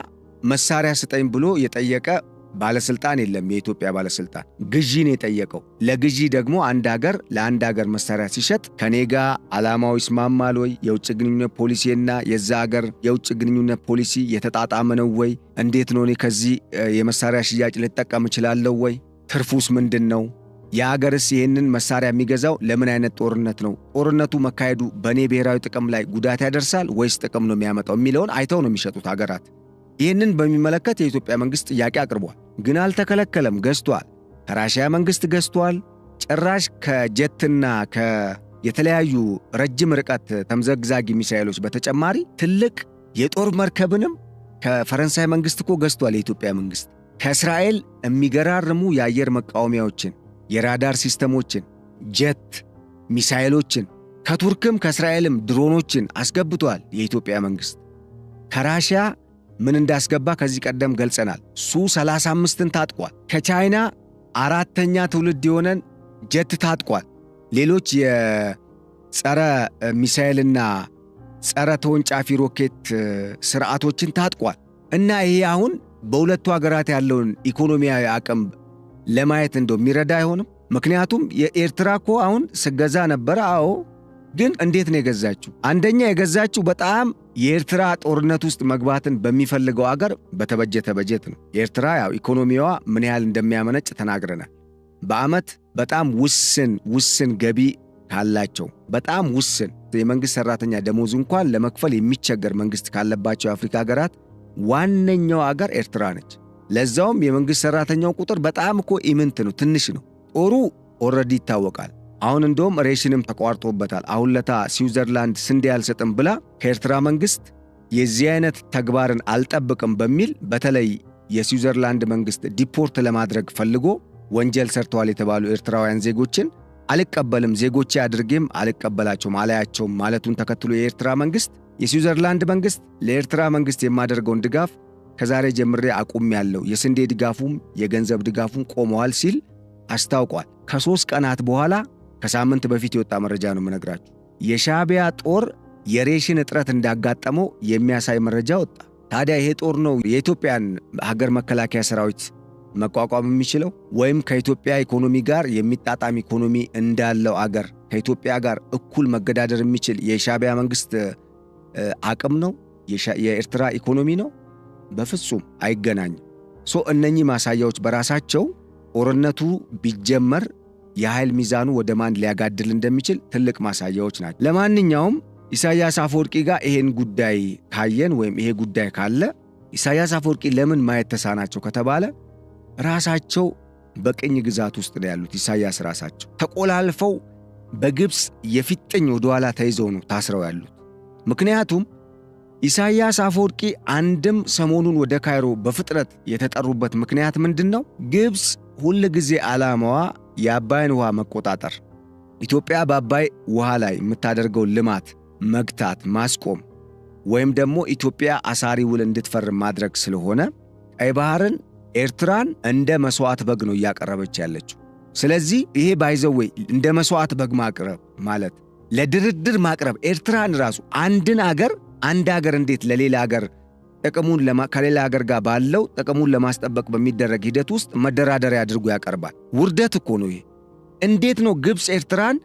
መሳሪያ ስጠኝ ብሎ የጠየቀ ባለስልጣን የለም። የኢትዮጵያ ባለስልጣን ግዢ ነው የጠየቀው። ለግዢ ደግሞ አንድ ሀገር ለአንድ ሀገር መሳሪያ ሲሸጥ ከኔ ጋር ዓላማው ይስማማል ወይ? የውጭ ግንኙነት ፖሊሲና የዛ ሀገር የውጭ ግንኙነት ፖሊሲ የተጣጣመ ነው ወይ? እንዴት ነው እኔ ከዚህ የመሳሪያ ሽያጭ ልጠቀም እችላለሁ ወይ? ትርፉስ ምንድን ነው? የሀገርስ ይህንን መሳሪያ የሚገዛው ለምን አይነት ጦርነት ነው? ጦርነቱ መካሄዱ በእኔ ብሔራዊ ጥቅም ላይ ጉዳት ያደርሳል ወይስ ጥቅም ነው የሚያመጣው የሚለውን አይተው ነው የሚሸጡት ሀገራት። ይህንን በሚመለከት የኢትዮጵያ መንግሥት ጥያቄ አቅርቧል፣ ግን አልተከለከለም። ገዝቷል። ከራሽያ መንግሥት ገዝቷል። ጭራሽ ከጀትና የተለያዩ ረጅም ርቀት ተምዘግዛጊ ሚሳኤሎች በተጨማሪ ትልቅ የጦር መርከብንም ከፈረንሳይ መንግሥት እኮ ገዝቷል የኢትዮጵያ መንግሥት። ከእስራኤል የሚገራርሙ የአየር መቃወሚያዎችን፣ የራዳር ሲስተሞችን፣ ጀት ሚሳኤሎችን ከቱርክም ከእስራኤልም ድሮኖችን አስገብቷል የኢትዮጵያ መንግሥት። ከራሽያ ምን እንዳስገባ ከዚህ ቀደም ገልጸናል። ሱ-35ን ታጥቋል። ከቻይና 4ኛ ትውልድ የሆነን ጀት ታጥቋል። ሌሎች የጸረ ሚሳኤልና ጸረ ተወንጫፊ ሮኬት ስርዓቶችን ታጥቋል። እና ይሄ አሁን በሁለቱ ሀገራት ያለውን ኢኮኖሚያዊ አቅም ለማየት የሚረዳ አይሆንም? ምክንያቱም የኤርትራ እኮ አሁን ስገዛ ነበረ። አዎ፣ ግን እንዴት ነው የገዛችው? አንደኛ የገዛችው በጣም የኤርትራ ጦርነት ውስጥ መግባትን በሚፈልገው አገር በተበጀተ በጀት ነው። ኤርትራ ያው ኢኮኖሚዋ ምን ያህል እንደሚያመነጭ ተናግረናል። በዓመት በጣም ውስን ገቢ ካላቸው በጣም ውስን የመንግሥት ሠራተኛ ደሞዝ እንኳን ለመክፈል የሚቸገር መንግሥት ካለባቸው የአፍሪካ ሀገራት ዋነኛው አገር ኤርትራ ነች። ለዛውም የመንግሥት ሠራተኛው ቁጥር በጣም እኮ ኢምንት ነው፣ ትንሽ ነው። ጦሩ ኦልሬዲ ይታወቃል። አሁን እንደውም ሬሽንም ተቋርጦበታል። አሁን ለታ ስዊዘርላንድ ስንዴ አልሰጥም ብላ ከኤርትራ መንግሥት የዚህ አይነት ተግባርን አልጠብቅም በሚል በተለይ የስዊዘርላንድ መንግሥት ዲፖርት ለማድረግ ፈልጎ ወንጀል ሰርተዋል የተባሉ ኤርትራውያን ዜጎችን አልቀበልም፣ ዜጎቼ አድርጌም አልቀበላቸውም አላያቸውም ማለቱን ተከትሎ የኤርትራ መንግሥት የስዊዘርላንድ መንግሥት ለኤርትራ መንግሥት የማደርገውን ድጋፍ ከዛሬ ጀምሬ አቁሜያለሁ፣ የስንዴ ድጋፉም የገንዘብ ድጋፉም ቆመዋል ሲል አስታውቋል። ከ3 ቀናት በኋላ ከሳምንት በፊት የወጣ መረጃ ነው የምነግራችሁ። የሻዕቢያ ጦር የሬሽን እጥረት እንዳጋጠመው የሚያሳይ መረጃ ወጣ። ታዲያ ይሄ ጦር ነው የኢትዮጵያን ሀገር መከላከያ ሰራዊት መቋቋም የሚችለው? ወይም ከኢትዮጵያ ኢኮኖሚ ጋር የሚጣጣም ኢኮኖሚ እንዳለው አገር ከኢትዮጵያ ጋር እኩል መገዳደር የሚችል የሻዕቢያ መንግሥት አቅም ነው የኤርትራ ኢኮኖሚ ነው? በፍጹም አይገናኝም። እነኚህ ማሳያዎች በራሳቸው ጦርነቱ ቢጀመር የኃይል ሚዛኑ ወደ ማን ሊያጋድል እንደሚችል ትልቅ ማሳያዎች ናቸው። ለማንኛውም ኢሳያስ አፈወርቂ ጋር ይሄን ጉዳይ ካየን ወይም ይሄ ጉዳይ ካለ ኢሳያስ አፈወርቂ ለምን ማየት ተሳናቸው ከተባለ ራሳቸው በቅኝ ግዛት ውስጥ ነው ያሉት። ኢሳያስ ራሳቸው ተቆላልፈው በግብፅ የፊጥኝ ወደኋላ ተይዘው ነው ታስረው ያሉት። ምክንያቱም ኢሳያስ አፈወርቂ አንድም ሰሞኑን ወደ ካይሮ በፍጥነት የተጠሩበት ምክንያት ምንድን ነው? ግብፅ ሁል ጊዜ ዓላማዋ የአባይን ውሃ መቆጣጠር፣ ኢትዮጵያ በአባይ ውሃ ላይ የምታደርገውን ልማት መግታት፣ ማስቆም ወይም ደግሞ ኢትዮጵያ አሳሪ ውል እንድትፈርም ማድረግ ስለሆነ ቀይ ባህርን ኤርትራን እንደ መስዋዕት በግ ነው እያቀረበች ያለችው። ስለዚህ ይሄ ባይዘወይ እንደ መስዋዕት በግ ማቅረብ ማለት ለድርድር ማቅረብ ኤርትራን ራሱ አንድ አገር እንዴት ለሌላ አገር ጥቅሙን ከሌላ አገር ጋር ባለው ጥቅሙን ለማስጠበቅ በሚደረግ ሂደት ውስጥ መደራደሪያ አድርጎ ያቀርባል? ውርደት እኮ ነው ይሄ። እንዴት ነው ግብፅ ኤርትራን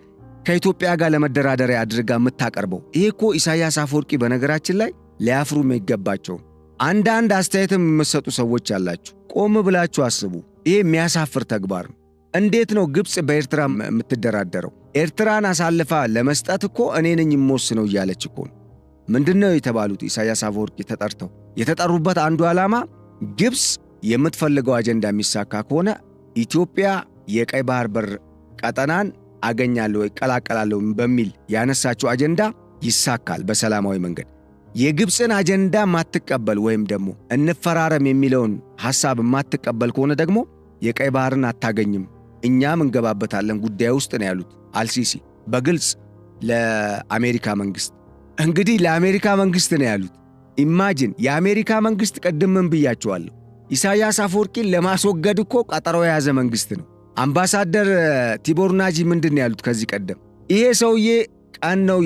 ከኢትዮጵያ ጋር ለመደራደሪያ አድርጋ የምታቀርበው? ይሄ እኮ ኢሳያስ አፈወርቂ በነገራችን ላይ ሊያፍሩ የሚገባቸው። አንዳንድ አስተያየትም የምትሰጡ ሰዎች አላችሁ፣ ቆም ብላችሁ አስቡ። ይሄ የሚያሳፍር ተግባር ነው። እንዴት ነው ግብፅ በኤርትራ የምትደራደረው? ኤርትራን አሳልፋ ለመስጠት እኮ እኔ ነኝ የምወስነው እያለች እኮ ነው። ምንድነው የተባሉት? ኢሳያስ አፈወርቂ የተጠሩበት አንዱ ዓላማ ግብፅ የምትፈልገው አጀንዳ የሚሳካ ከሆነ ኢትዮጵያ የቀይ ባህር በር ቀጠናን አገኛለሁ ይቀላቀላለሁ በሚል ያነሳችው አጀንዳ ይሳካል በሰላማዊ መንገድ። የግብፅን አጀንዳ ማትቀበል ወይም ደግሞ እንፈራረም የሚለውን ሐሳብ ማትቀበል ከሆነ ደግሞ የቀይ ባህርን አታገኝም፣ እኛም እንገባበታለን ጉዳይ ውስጥ ነው ያሉት አልሲሲ በግልጽ ለአሜሪካ መንግሥት። እንግዲህ ለአሜሪካ መንግሥት ነው ያሉት። ኢማጂን የአሜሪካ መንግሥት ቀደም ምን ብያቸዋለሁ? ኢሳያስ አፈወርቂን ለማስወገድ እኮ ቀጠሮ የያዘ መንግሥት ነው። አምባሳደር ቲቦር ናጂ ምንድን ያሉት ከዚህ ቀደም? ይሄ ሰውዬ ቀን ነው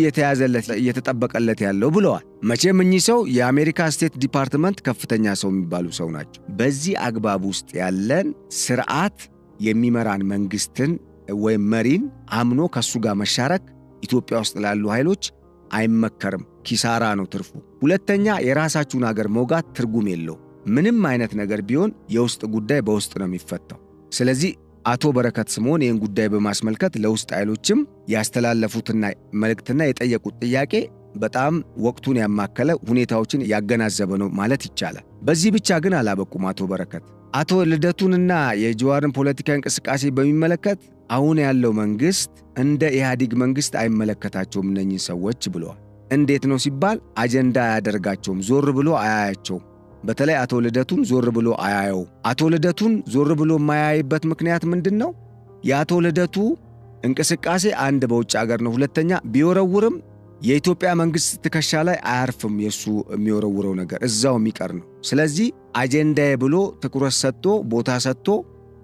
እየተጠበቀለት ያለው ብለዋል። መቼም እኚህ ሰው የአሜሪካ ስቴት ዲፓርትመንት ከፍተኛ ሰው የሚባሉ ሰው ናቸው። በዚህ አግባብ ውስጥ ያለን ስርዓት የሚመራን መንግስትን ወይም መሪን አምኖ ከሱ ጋር መሻረክ ኢትዮጵያ ውስጥ ላሉ ኃይሎች አይመከርም፣ ኪሳራ ነው ትርፉ። ሁለተኛ የራሳችሁን ሀገር መውጋት ትርጉም የለው። ምንም አይነት ነገር ቢሆን የውስጥ ጉዳይ በውስጥ ነው የሚፈታው። ስለዚህ አቶ በረከት ስምዖን ይህን ጉዳይ በማስመልከት ለውስጥ ኃይሎችም ያስተላለፉትና መልእክትና የጠየቁት ጥያቄ በጣም ወቅቱን ያማከለ ሁኔታዎችን ያገናዘበ ነው ማለት ይቻላል። በዚህ ብቻ ግን አላበቁም አቶ በረከት። አቶ ልደቱንና የጀዋርን ፖለቲካ እንቅስቃሴ በሚመለከት አሁን ያለው መንግስት እንደ ኢህአዴግ መንግስት አይመለከታቸውም እነኚህ ሰዎች ብለዋል። እንዴት ነው ሲባል አጀንዳ አያደርጋቸውም፣ ዞር ብሎ አያያቸውም። በተለይ አቶ ልደቱን ዞር ብሎ አያየው። አቶ ልደቱን ዞር ብሎ የማያይበት ምክንያት ምንድነው? የአቶ ልደቱ እንቅስቃሴ አንድ በውጭ ሀገር ነው፣ ሁለተኛ ቢወረውርም የኢትዮጵያ መንግስት ትከሻ ላይ አያርፍም። የሱ የሚወረውረው ነገር እዛው የሚቀር ነው። ስለዚህ አጀንዳዬ ብሎ ትኩረት ሰጥቶ ቦታ ሰጥቶ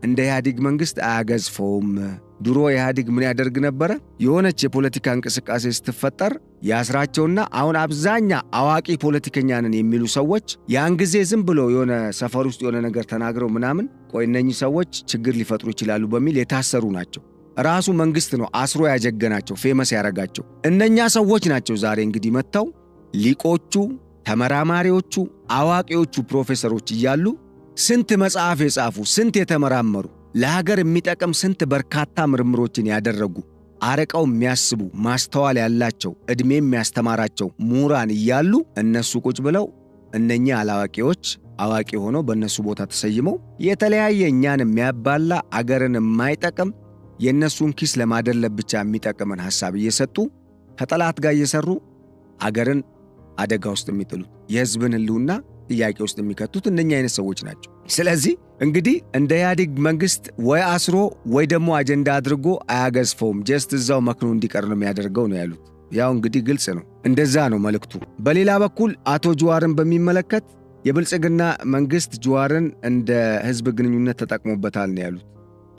እንደ ኢህአዴግ መንግስት አያገዝፈውም። ድሮ ኢህአዴግ ምን ያደርግ ነበረ? የሆነች የፖለቲካ እንቅስቃሴ ስትፈጠር ያስራቸውና አሁን አብዛኛ አዋቂ ፖለቲከኛ ነን የሚሉ ሰዎች ያን ጊዜ ዝም ብሎ የሆነ ሰፈር ውስጥ የሆነ ነገር ተናግረው ምናምን ቆይ እነኚህ ሰዎች ችግር ሊፈጥሩ ይችላሉ በሚል የታሰሩ ናቸው። ራሱ መንግስት ነው አስሮ ያጀገናቸው፣ ፌመስ ያረጋቸው። እነኛ ሰዎች ናቸው ዛሬ እንግዲህ መጥተው ሊቆቹ፣ ተመራማሪዎቹ፣ አዋቂዎቹ ፕሮፌሰሮች እያሉ ስንት መጽሐፍ የጻፉ፣ ስንት የተመራመሩ፣ ለሀገር የሚጠቅም ስንት በርካታ ምርምሮችን ያደረጉ፣ አርቀው የሚያስቡ ማስተዋል ያላቸው ዕድሜ የሚያስተማራቸው ምሁራን እያሉ እነሱ ቁጭ ብለው እነኛ አላዋቂዎች አዋቂ ሆነው በእነሱ ቦታ ተሰይመው የተለያየ እኛን የሚያባላ አገርን የማይጠቅም የእነሱን ኪስ ለማደለብ ብቻ የሚጠቅምን ሐሳብ እየሰጡ ከጠላት ጋር እየሰሩ አገርን አደጋ ውስጥ የሚጥሉት የሕዝብን ሕልውና ጥያቄ ውስጥ የሚከቱት እነኛ አይነት ሰዎች ናቸው። ስለዚህ እንግዲህ እንደ ኢህአዴግ መንግስት ወይ አስሮ ወይ ደግሞ አጀንዳ አድርጎ አያገዝፈውም፣ ጀስት እዛው መክኖ እንዲቀር ነው የሚያደርገው ነው ያሉት። ያው እንግዲህ ግልጽ ነው፣ እንደዛ ነው መልእክቱ። በሌላ በኩል አቶ ጀዋርን በሚመለከት የብልጽግና መንግስት ጀዋርን እንደ ህዝብ ግንኙነት ተጠቅሞበታል ነው ያሉት።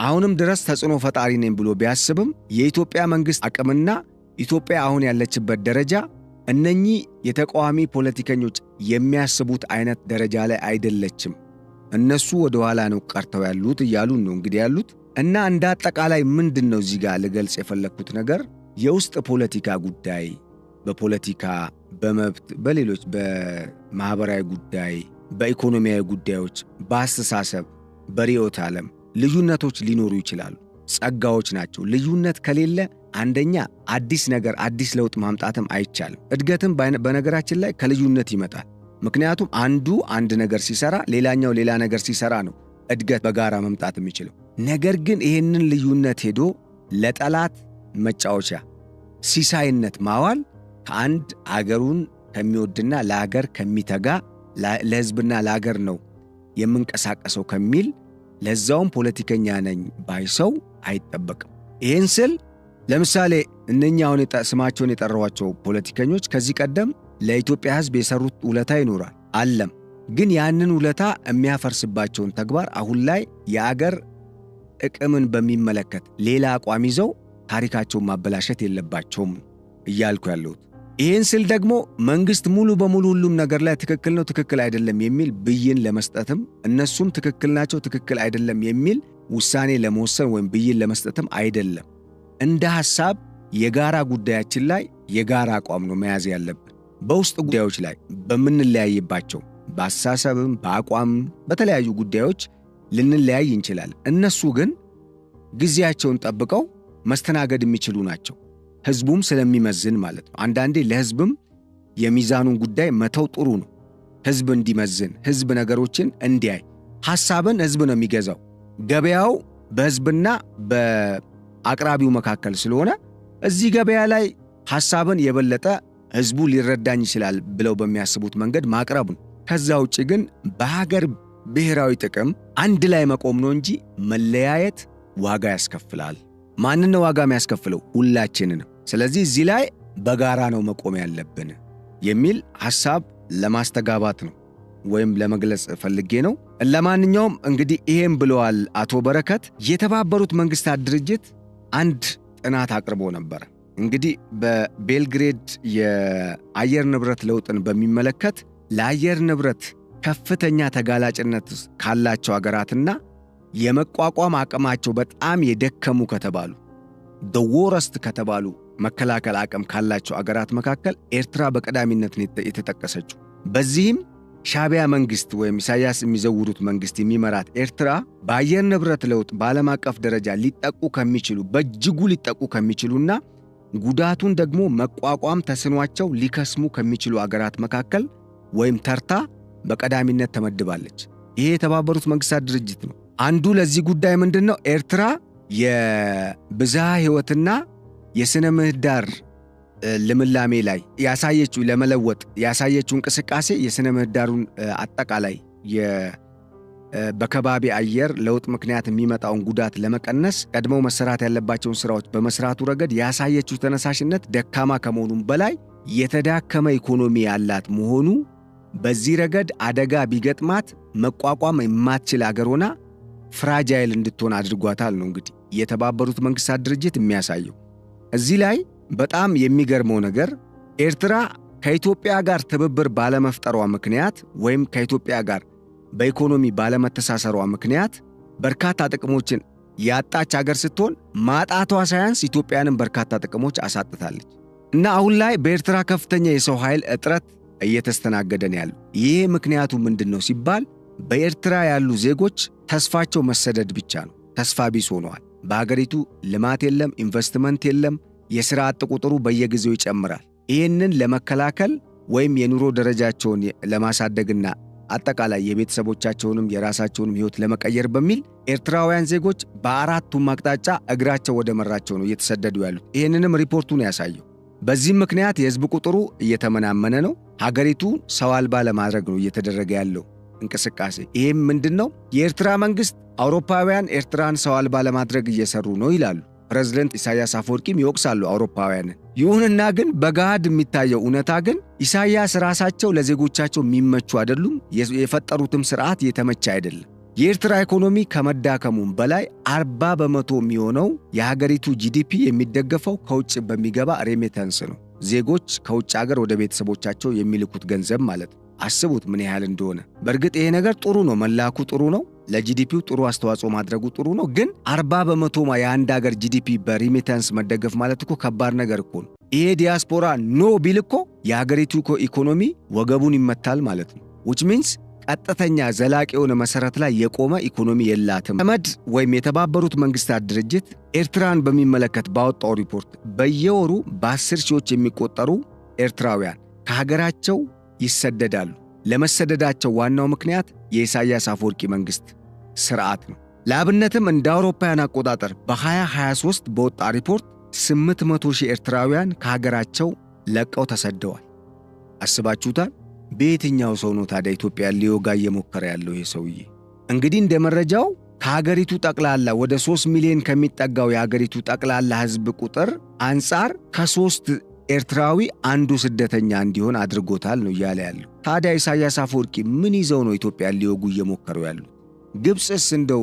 አሁንም ድረስ ተጽዕኖ ፈጣሪ ነኝ ብሎ ቢያስብም የኢትዮጵያ መንግስት አቅምና ኢትዮጵያ አሁን ያለችበት ደረጃ እነኚህ የተቃዋሚ ፖለቲከኞች የሚያስቡት አይነት ደረጃ ላይ አይደለችም፣ እነሱ ወደ ኋላ ነው ቀርተው ያሉት እያሉ ነው እንግዲህ ያሉት። እና እንደ አጠቃላይ ምንድነው እዚህ ጋር ልገልጽ የፈለኩት ነገር የውስጥ ፖለቲካ ጉዳይ በፖለቲካ በመብት በሌሎች በማህበራዊ ጉዳይ በኢኮኖሚያዊ ጉዳዮች በአስተሳሰብ በርዕዮተ ዓለም ልዩነቶች ሊኖሩ ይችላሉ። ጸጋዎች ናቸው። ልዩነት ከሌለ አንደኛ አዲስ ነገር አዲስ ለውጥ ማምጣትም አይቻልም። እድገትም በነገራችን ላይ ከልዩነት ይመጣል። ምክንያቱም አንዱ አንድ ነገር ሲሰራ ሌላኛው ሌላ ነገር ሲሰራ ነው እድገት በጋራ መምጣት የሚችለው። ነገር ግን ይህንን ልዩነት ሄዶ ለጠላት መጫወቻ ሲሳይነት ማዋል ከአንድ አገሩን ከሚወድና ለአገር ከሚተጋ ለህዝብና ለአገር ነው የምንቀሳቀሰው ከሚል ለዛውም ፖለቲከኛ ነኝ ባይ ሰው አይጠበቅም። ይህን ስል ለምሳሌ እነኛውን ስማቸውን የጠራዋቸው ፖለቲከኞች ከዚህ ቀደም ለኢትዮጵያ ህዝብ የሰሩት ውለታ ይኖራል አለም። ግን ያንን ውለታ የሚያፈርስባቸውን ተግባር አሁን ላይ የአገር ጥቅምን በሚመለከት ሌላ አቋም ይዘው ታሪካቸውን ማበላሸት የለባቸውም እያልኩ ያለሁት። ይህን ስል ደግሞ መንግስት ሙሉ በሙሉ ሁሉም ነገር ላይ ትክክል ነው ትክክል አይደለም የሚል ብይን ለመስጠትም እነሱም ትክክል ናቸው ትክክል አይደለም የሚል ውሳኔ ለመወሰን ወይም ብይን ለመስጠትም አይደለም። እንደ ሐሳብ የጋራ ጉዳያችን ላይ የጋራ አቋም ነው መያዝ ያለብን። በውስጥ ጉዳዮች ላይ በምንለያይባቸው በአስተሳሰብም በአቋምም በተለያዩ ጉዳዮች ልንለያይ እንችላለን። እነሱ ግን ጊዜያቸውን ጠብቀው መስተናገድ የሚችሉ ናቸው። ህዝቡም ስለሚመዝን ማለት ነው። አንዳንዴ ለህዝብም የሚዛኑን ጉዳይ መተው ጥሩ ነው። ህዝብ እንዲመዝን፣ ህዝብ ነገሮችን እንዲያይ። ሐሳብን ህዝብ ነው የሚገዛው። ገበያው በህዝብና በአቅራቢው መካከል ስለሆነ እዚህ ገበያ ላይ ሐሳብን የበለጠ ህዝቡ ሊረዳኝ ይችላል ብለው በሚያስቡት መንገድ ማቅረብ ነው። ከዛ ውጪ ግን በሀገር ብሔራዊ ጥቅም አንድ ላይ መቆም ነው እንጂ መለያየት ዋጋ ያስከፍላል። ማንን ነው ዋጋ የሚያስከፍለው? ሁላችንን። ስለዚህ እዚህ ላይ በጋራ ነው መቆም ያለብን የሚል ሐሳብ ለማስተጋባት ነው ወይም ለመግለጽ ፈልጌ ነው። ለማንኛውም እንግዲህ ይሄን ብለዋል አቶ በረከት። የተባበሩት መንግስታት ድርጅት አንድ ጥናት አቅርቦ ነበር። እንግዲህ በቤልግሬድ የአየር ንብረት ለውጥን በሚመለከት ለአየር ንብረት ከፍተኛ ተጋላጭነት ካላቸው ሀገራትና የመቋቋም አቅማቸው በጣም የደከሙ ከተባሉ the worst ከተባሉ መከላከል አቅም ካላቸው ሀገራት መካከል ኤርትራ በቀዳሚነት የተጠቀሰችው። በዚህም ሻዕቢያ መንግስት ወይም ኢሳያስ የሚዘውሩት መንግስት የሚመራት ኤርትራ በአየር ንብረት ለውጥ በዓለም አቀፍ ደረጃ በእጅጉ ሊጠቁ ከሚችሉና ጉዳቱን ደግሞ መቋቋም ተስኗቸው ሊከስሙ ከሚችሉ ሀገራት መካከል ወይም ተርታ በቀዳሚነት ተመድባለች። ይሄ የተባበሩት መንግስታት ድርጅት ነው። አንዱ ለዚህ ጉዳይ ምንድነው? ኤርትራ የብዝሃ ሕይወትና የሥነ ምህዳር ልምላሜ ላይ ለመለወጥ ያሳየችው እንቅስቃሴ የሥነ ምህዳሩን አጠቃላይ በከባቢ አየር ለውጥ ምክንያት የሚመጣውን ጉዳት ለመቀነስ ቀድመው መሰራት ያለባቸውን ስራዎች በመስራቱ ረገድ ያሳየችው ተነሳሽነት ደካማ ከመሆኑም በላይ የተዳከመ ኢኮኖሚ ያላት መሆኑ በዚህ ረገድ አደጋ ቢገጥማት መቋቋም የማትችል አገር ሆና ፍራጃይል እንድትሆን አድርጓታል ነው እንግዲህ የተባበሩት መንግስታት ድርጅት የሚያሳየው። እዚህ ላይ በጣም የሚገርመው ነገር ኤርትራ ከኢትዮጵያ ጋር ትብብር ባለመፍጠሯ ምክንያት ወይም ከኢትዮጵያ ጋር በኢኮኖሚ ባለመተሳሰሯ ምክንያት በርካታ ጥቅሞችን ያጣች ሀገር ስትሆን ማጣቷ ሳያንስ ኢትዮጵያንም በርካታ ጥቅሞች አሳጥታለች እና አሁን ላይ በኤርትራ ከፍተኛ የሰው ኃይል እጥረት እየተስተናገደን ያለው። ይሄ ምክንያቱ ምንድነው ሲባል በኤርትራ ያሉ ዜጎች ተስፋቸው መሰደድ ብቻ ነው። ተስፋ ቢስ ሆነዋል። በሀገሪቱ ልማት የለም፣ ኢንቨስትመንት የለም፣ የሥራ አጥ ቁጥሩ በየጊዜው ይጨምራል። ይህንን ለመከላከል ወይም የኑሮ ደረጃቸውን ለማሳደግና አጠቃላይ የቤተሰቦቻቸውንም የራሳቸውንም ሕይወት ለመቀየር በሚል ኤርትራውያን ዜጎች በአራቱም አቅጣጫ እግራቸው ወደ መራቸው ነው እየተሰደዱ ያሉት። ይህንንም ሪፖርቱ ነው ያሳየው። በዚህም ምክንያት የሕዝብ ቁጥሩ እየተመናመነ ነው። ሀገሪቱ ሰው አልባ ለማድረግ ነው እየተደረገ ያለው እንቅስቃሴ። ይህም ምንድነው? የኤርትራ መንግስት አውሮፓውያን ኤርትራን ሰው አልባ ለማድረግ እየሰሩ ነው ይላሉ። ፕሬዝዳንት ኢሳያስ አፈወርቂም ይወቅሳሉ አውሮፓውያንን። ይሁንና ግን በገሃድ የሚታየው እውነታ ግን ኢሳያስ ራሳቸው ለዜጎቻቸው የሚመቹ አይደሉም። የፈጠሩትም ስርዓት የተመቸ አይደለም። የኤርትራ ኢኮኖሚ ከመዳከሙም በላይ 40 በመቶ የሚሆነው የሀገሪቱ ጂዲፒ የሚደገፈው ከውጭ በሚገባ ሬሚታንስ ነው። ዜጎች ከውጭ ሀገር ወደ ቤተሰቦቻቸው የሚልኩት ገንዘብ ማለት ነው። አስቡት ምን ያህል እንደሆነ። በእርግጥ ይሄ ነገር ጥሩ ነው፣ መላኩ ጥሩ ነው፣ ለጂዲፒው ጥሩ አስተዋጽኦ ማድረጉ ጥሩ ነው። ግን 40 በመቶ የአንድ ሀገር ጂዲፒ በሪሚታንስ መደገፍ ማለት እኮ ከባድ ነገር እኮ ነው። ይሄ ዲያስፖራ ኖ ቢል እኮ የሀገሪቱ ኢኮኖሚ ወገቡን ይመታል ማለት ነው። which means ቀጥተኛ ዘላቂ የሆነ መሰረት ላይ የቆመ ኢኮኖሚ የላትም። ተመድ ወይም የተባበሩት መንግስታት ድርጅት ኤርትራን በሚመለከት ባወጣው ሪፖርት በየወሩ በ10 ሺዎች የሚቆጠሩ ኤርትራውያን ከሀገራቸው ይሰደዳሉ። ለመሰደዳቸው ዋናው ምክንያት የኢሳያስ አፈወርቂ መንግስት ስርዓት ነው። ለአብነትም እንደ አውሮፓውያን አቆጣጠር በ2023 በወጣ ሪፖርት 800 ሺህ ኤርትራውያን ከሀገራቸው ለቀው ተሰደዋል። አስባችሁታል? በየትኛው ሰው ነው ታዲያ ኢትዮጵያ ሊወጋ እየሞከረ ያለው ይህ ሰውዬ? እንግዲህ እንደ መረጃው ከሀገሪቱ ጠቅላላ ወደ 3 ሚሊዮን ከሚጠጋው የሀገሪቱ ጠቅላላ ህዝብ ቁጥር አንጻር ከ3 ኤርትራዊ አንዱ ስደተኛ እንዲሆን አድርጎታል ነው እያለ ያለው። ታዲያ ኢሳያስ አፈወርቂ ምን ይዘው ነው ኢትዮጵያ ሊወጉ እየሞከሩ ያሉት? ግብፅስ እንደው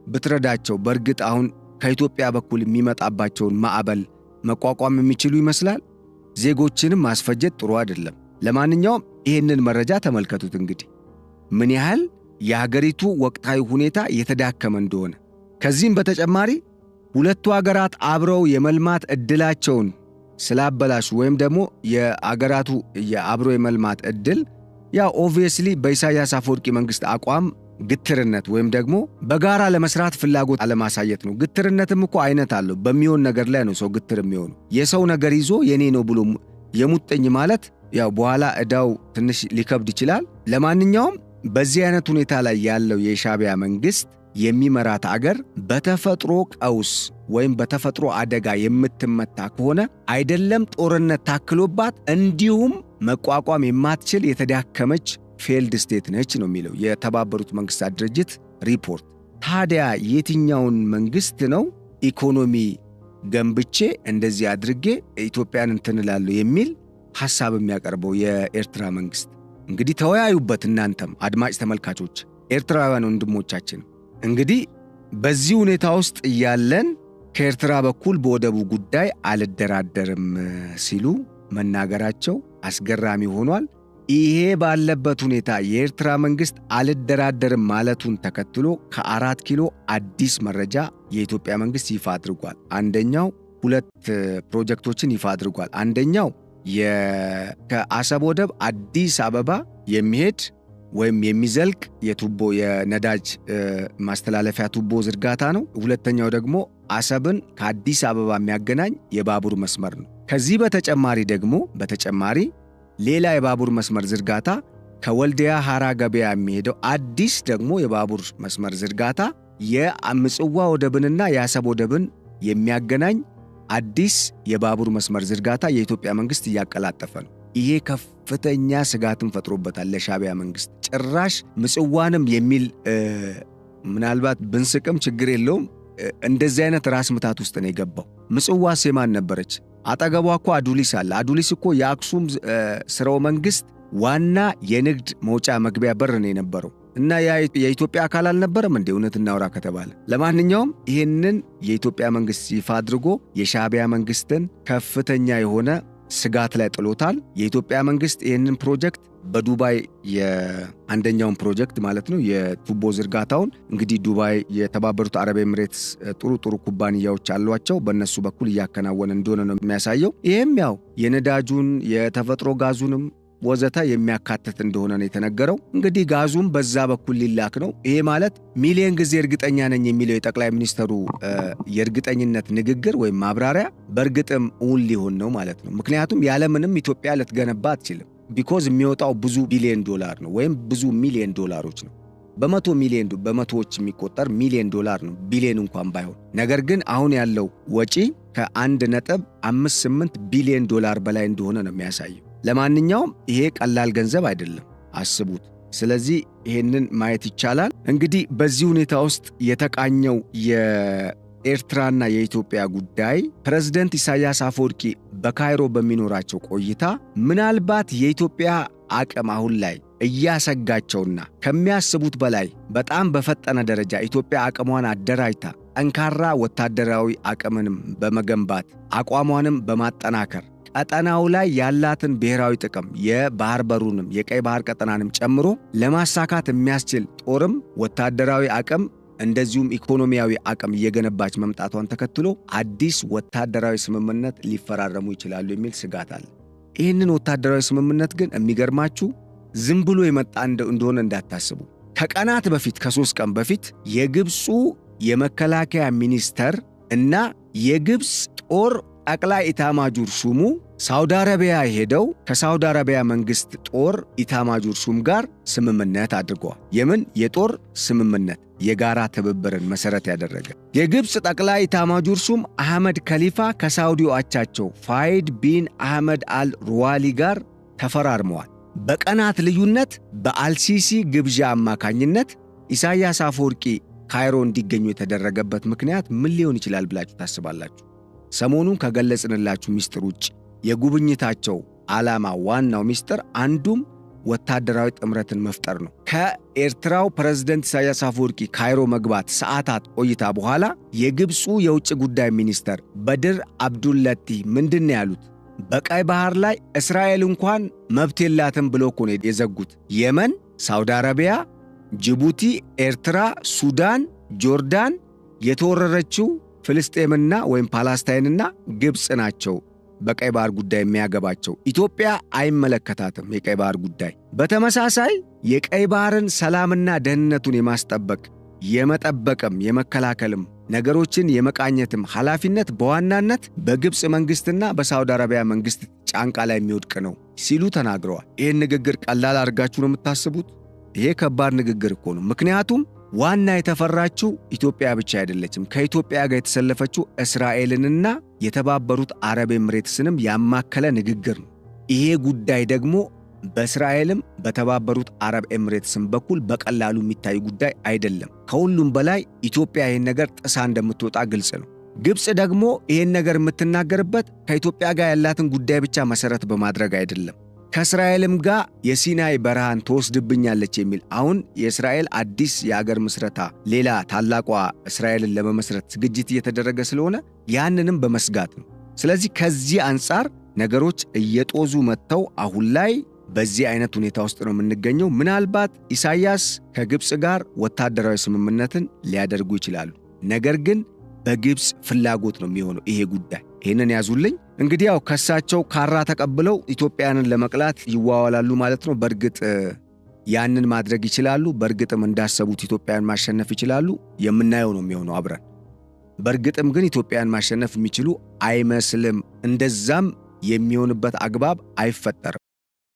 ብትረዳቸው በእርግጥ አሁን ከኢትዮጵያ በኩል የሚመጣባቸውን ማዕበል መቋቋም የሚችሉ ይመስላል? ዜጎችንም ማስፈጀት ጥሩ አይደለም። ለማንኛውም ይህንን መረጃ ተመልከቱት። እንግዲህ ምን ያህል የሀገሪቱ ወቅታዊ ሁኔታ የተዳከመ እንደሆነ። ከዚህም በተጨማሪ ሁለቱ ሀገራት አብረው የመልማት ዕድላቸውን ስላበላሹ ወይም ደግሞ የአገራቱ የአብሮ የመልማት ዕድል ያው ኦብቪየስሊ በኢሳያስ አፈወርቂ መንግስት አቋም ግትርነት ወይም ደግሞ በጋራ ለመስራት ፍላጎት አለማሳየት ነው። ግትርነትም እኮ አይነት አለው። በሚሆን ነገር ላይ ነው ሰው ግትር የሚሆነው። የሰው ነገር ይዞ የኔ ነው ብሎ የሙጥኝ ማለት ያው በኋላ ዕዳው ትንሽ ሊከብድ ይችላል። ለማንኛውም በዚህ አይነት ሁኔታ ላይ ያለው የሻዕቢያ መንግስት የሚመራት አገር በተፈጥሮ ቀውስ ወይም በተፈጥሮ አደጋ የምትመታ ከሆነ አይደለም ጦርነት ታክሎባት እንዲሁም መቋቋም የማትችል የተዳከመች ፌልድ ስቴት ነች ነው የሚለው የተባበሩት መንግስታት ድርጅት ሪፖርት። ታዲያ የትኛውን መንግስት ነው ኢኮኖሚ ገንብቼ እንደዚህ አድርጌ ኢትዮጵያን እንትንላለሁ የሚል ሐሳብ የሚያቀርበው የኤርትራ መንግስት? እንግዲህ ተወያዩበት እናንተም አድማጭ ተመልካቾች፣ ኤርትራውያን ወንድሞቻችን። እንግዲህ በዚህ ሁኔታ ውስጥ ያለን ከኤርትራ በኩል በወደቡ ጉዳይ አልደራደርም ሲሉ መናገራቸው አስገራሚ ሆኗል። ይሄ ባለበት ሁኔታ የኤርትራ መንግስት አልደራደርም ማለቱን ተከትሎ ከ4 ኪሎ አዲስ መረጃ የኢትዮጵያ መንግስት ይፋ አድርጓል። አንደኛው 2 ፕሮጀክቶችን ይፋ አድርጓል። አንደኛው ከአሰብ ወደብ አዲስ አበባ የሚሄድ ወይም የሚዘልቅ የቱቦ የነዳጅ ማስተላለፊያ ቱቦ ዝርጋታ ነው። ሁለተኛው ደግሞ አሰብን ከአዲስ አበባ የሚያገናኝ የባቡር መስመር ነው። ከዚህ በተጨማሪ ሌላ የባቡር መስመር ዝርጋታ ከወልዲያ ሐራ ገበያ የሚሄደው አዲስ ደግሞ የባቡር መስመር ዝርጋታ የምጽዋ ወደብንና የአሰብ ወደብን የሚያገናኝ አዲስ የባቡር መስመር ዝርጋታ የኢትዮጵያ መንግስት እያቀላጠፈ ነው። ይሄ ከፍተኛ ስጋትን ፈጥሮበታል ለሻዕቢያ መንግስት። ጭራሽ ምጽዋንም የሚል ምናልባት ብንስቅም ችግር የለውም። እንደዚህ አይነት ራስ ምታት ውስጥ ነው የገባው። ምጽዋስ የማን ነበረች? አጠገቧ እኮ አዱሊስ አለ። አዱሊስ እኮ የአክሱም ስርወ መንግስት ዋና የንግድ መውጫ መግቢያ በር ነው የነበረው እና የኢትዮጵያ አካል አልነበረም እንዴ? እውነት እናውራ ከተባለ። ለማንኛውም ይህንን የኢትዮጵያ መንግስት ይፋ አድርጎ የሻዕቢያ መንግስትን ከፍተኛ የሆነ ስጋት ላይ ጥሎታል። የኢትዮጵያ መንግስት ይህንን ፕሮጀክት በዱባይ የአንደኛውን ፕሮጀክት ማለት ነው የቱቦ ዝርጋታውን እንግዲህ ዱባይ የተባበሩት አረብ ኤምሬትስ ጥሩ ኩባንያዎች አሏቸው፣ በእነሱ በኩል እያከናወነ እንደሆነ ነው የሚያሳየው። ይህም ያው የነዳጁን የተፈጥሮ ጋዙንም ወዘተ የሚያካትት እንደሆነ ነው የተነገረው። እንግዲህ ጋዙም በዛ በኩል ሊላክ ነው። ይሄ ማለት ሚሊዮን ጊዜ እርግጠኛ ነኝ የሚለው የጠቅላይ ሚኒስትሩ የእርግጠኝነት ንግግር ወይም ማብራሪያ በእርግጥም እውን ሊሆን ነው ማለት ነው። ምክንያቱም ያለምንም ኢትዮጵያ ልትገነባ አትችልም። ቢኮዝ የሚወጣው ብዙ ቢሊዮን ዶላር ነው ወይም ብዙ ሚሊዮን ዶላሮች ነው። በመቶዎች የሚቆጠር ሚሊዮን ዶላር ነው፣ ቢሊዮን እንኳን ባይሆን። ነገር ግን አሁን ያለው ወጪ ከ1.58 ቢሊዮን ዶላር በላይ እንደሆነ ነው የሚያሳየው። ለማንኛውም ይሄ ቀላል ገንዘብ አይደለም፣ አስቡት። ስለዚህ ይሄንን ማየት ይቻላል። እንግዲህ በዚህ ሁኔታ ውስጥ የተቃኘው የኤርትራና የኢትዮጵያ ጉዳይ ፕሬዝዳንት ኢሳያስ አፈወርቂ በካይሮ በሚኖራቸው ቆይታ ምናልባት የኢትዮጵያ አቅም አሁን ላይ እያሰጋቸውና ከሚያስቡት በላይ በጣም በፈጠነ ደረጃ ኢትዮጵያ አቅሟን አደራጅታ ጠንካራ ወታደራዊ አቅምንም በመገንባት አቋሟንም በማጠናከር ቀጠናው ላይ ያላትን ብሔራዊ ጥቅም የባህር በሩንም የቀይ ባህር ቀጠናንም ጨምሮ ለማሳካት የሚያስችል ጦርም ወታደራዊ አቅም እንደዚሁም ኢኮኖሚያዊ አቅም እየገነባች መምጣቷን ተከትሎ አዲስ ወታደራዊ ስምምነት ሊፈራረሙ ይችላሉ የሚል ስጋት አለ። ይህንን ወታደራዊ ስምምነት ግን የሚገርማችሁ ዝም ብሎ የመጣ እንደሆነ እንዳታስቡ። ከቀናት በፊት ከ3 ቀን በፊት የግብፁ የመከላከያ ሚኒስተር እና የግብፅ ጦር ጠቅላይ ኢታማጆር ሹሙ ሳውዲ አረቢያ ሄደው ከሳውዲ አረቢያ መንግስት ጦር ኢታማጆር ሹም ጋር ስምምነት አድርገዋል። የምን የጦር ስምምነት? የጋራ ትብብርን መሰረት ያደረገ። የግብፅ ጠቅላይ ኢታማጆር ሹም አህመድ ከሊፋ ከሳውዲው አቻቸው ፋይድ ቢን አህመድ አል ሩዋሊ ጋር ተፈራርመዋል። በቀናት ልዩነት በአልሲሲ ግብዣ አማካኝነት ኢሳያስ አፈወርቂ ካይሮ እንዲገኙ የተደረገበት ምክንያት ምን ሊሆን ይችላል ብላችሁ ታስባላችሁ? ሰሞኑን ከገለጽንላችሁ ሚስጥር ውጭ የጉብኝታቸው ዓላማ ዋናው ሚስጥር አንዱም ወታደራዊ ጥምረትን መፍጠር ነው። ከኤርትራው ፕሬዝዳንት ኢሳያስ አፈወርቂ ካይሮ መግባት ሰዓታት ቆይታ በኋላ የግብፁ የውጭ ጉዳይ ሚኒስተር በድር አብዱላቲ ምንድን ያሉት? በቀይ ባህር ላይ እስራኤል እንኳን መብት የላትም ብሎ እኮ ነው የዘጉት። የመን፣ ሳውዲ አረቢያ፣ ጅቡቲ፣ ኤርትራ፣ ሱዳን፣ ጆርዳን የተወረረችው ፍልስጤምና ወይም ፓላስታይንና ግብፅ ናቸው በቀይ ባህር ጉዳይ የሚያገባቸው። ኢትዮጵያ አይመለከታትም የቀይ ባህር ጉዳይ። በተመሳሳይ የቀይ ባህርን ሰላምና ደህንነቱን የማስጠበቅ የመጠበቅም የመከላከልም ነገሮችን የመቃኘትም ኃላፊነት በዋናነት በግብፅ መንግስትና በሳውዲ አረቢያ መንግስት ጫንቃ ላይ የሚወድቅ ነው ሲሉ ተናግረዋል። ይህን ንግግር ቀላል አድርጋችሁ ነው የምታስቡት? ይሄ ከባድ ንግግር እኮ ነው። ምክንያቱም ዋና የተፈራችው ኢትዮጵያ ብቻ አይደለችም። ከኢትዮጵያ ጋር የተሰለፈችው እስራኤልንና የተባበሩት አረብ ኤምሬትስንም ያማከለ ንግግር ነው። ይሄ ጉዳይ ደግሞ በእስራኤልም በተባበሩት አረብ ኤምሬትስም በኩል በቀላሉ የሚታይ ጉዳይ አይደለም። ከሁሉም በላይ ኢትዮጵያ ይህን ነገር ጥሳ እንደምትወጣ ግልጽ ነው። ግብፅ ደግሞ ይህን ነገር የምትናገርበት ከኢትዮጵያ ጋር ያላትን ጉዳይ ብቻ መሰረት በማድረግ አይደለም። ከእስራኤልም ጋር የሲናይ በረሃን ትወስድብኛለች የሚል አሁን የእስራኤል አዲስ የአገር ምስረታ ሌላ ታላቋ እስራኤልን ለመመስረት ዝግጅት እየተደረገ ስለሆነ ያንንም በመስጋት ነው። ስለዚህ ከዚህ አንጻር ነገሮች እየጦዙ መጥተው አሁን ላይ በዚህ አይነት ሁኔታ ውስጥ ነው የምንገኘው። ምናልባት ኢሳይያስ ከግብፅ ጋር ወታደራዊ ስምምነትን ሊያደርጉ ይችላሉ። ነገር ግን በግብፅ ፍላጎት ነው የሚሆነው ይሄ ጉዳይ። ይሄንን ያዙልኝ። እንግዲህ ያው ከሳቸው ካራ ተቀብለው ኢትዮጵያንን ለመቅላት ይዋዋላሉ ማለት ነው። በእርግጥ ያንን ማድረግ ይችላሉ። በእርግጥም እንዳሰቡት ኢትዮጵያን ማሸነፍ ይችላሉ። የምናየው ነው የሚሆነው አብረን። በእርግጥም ግን ኢትዮጵያን ማሸነፍ የሚችሉ አይመስልም። እንደዛም የሚሆንበት አግባብ አይፈጠርም።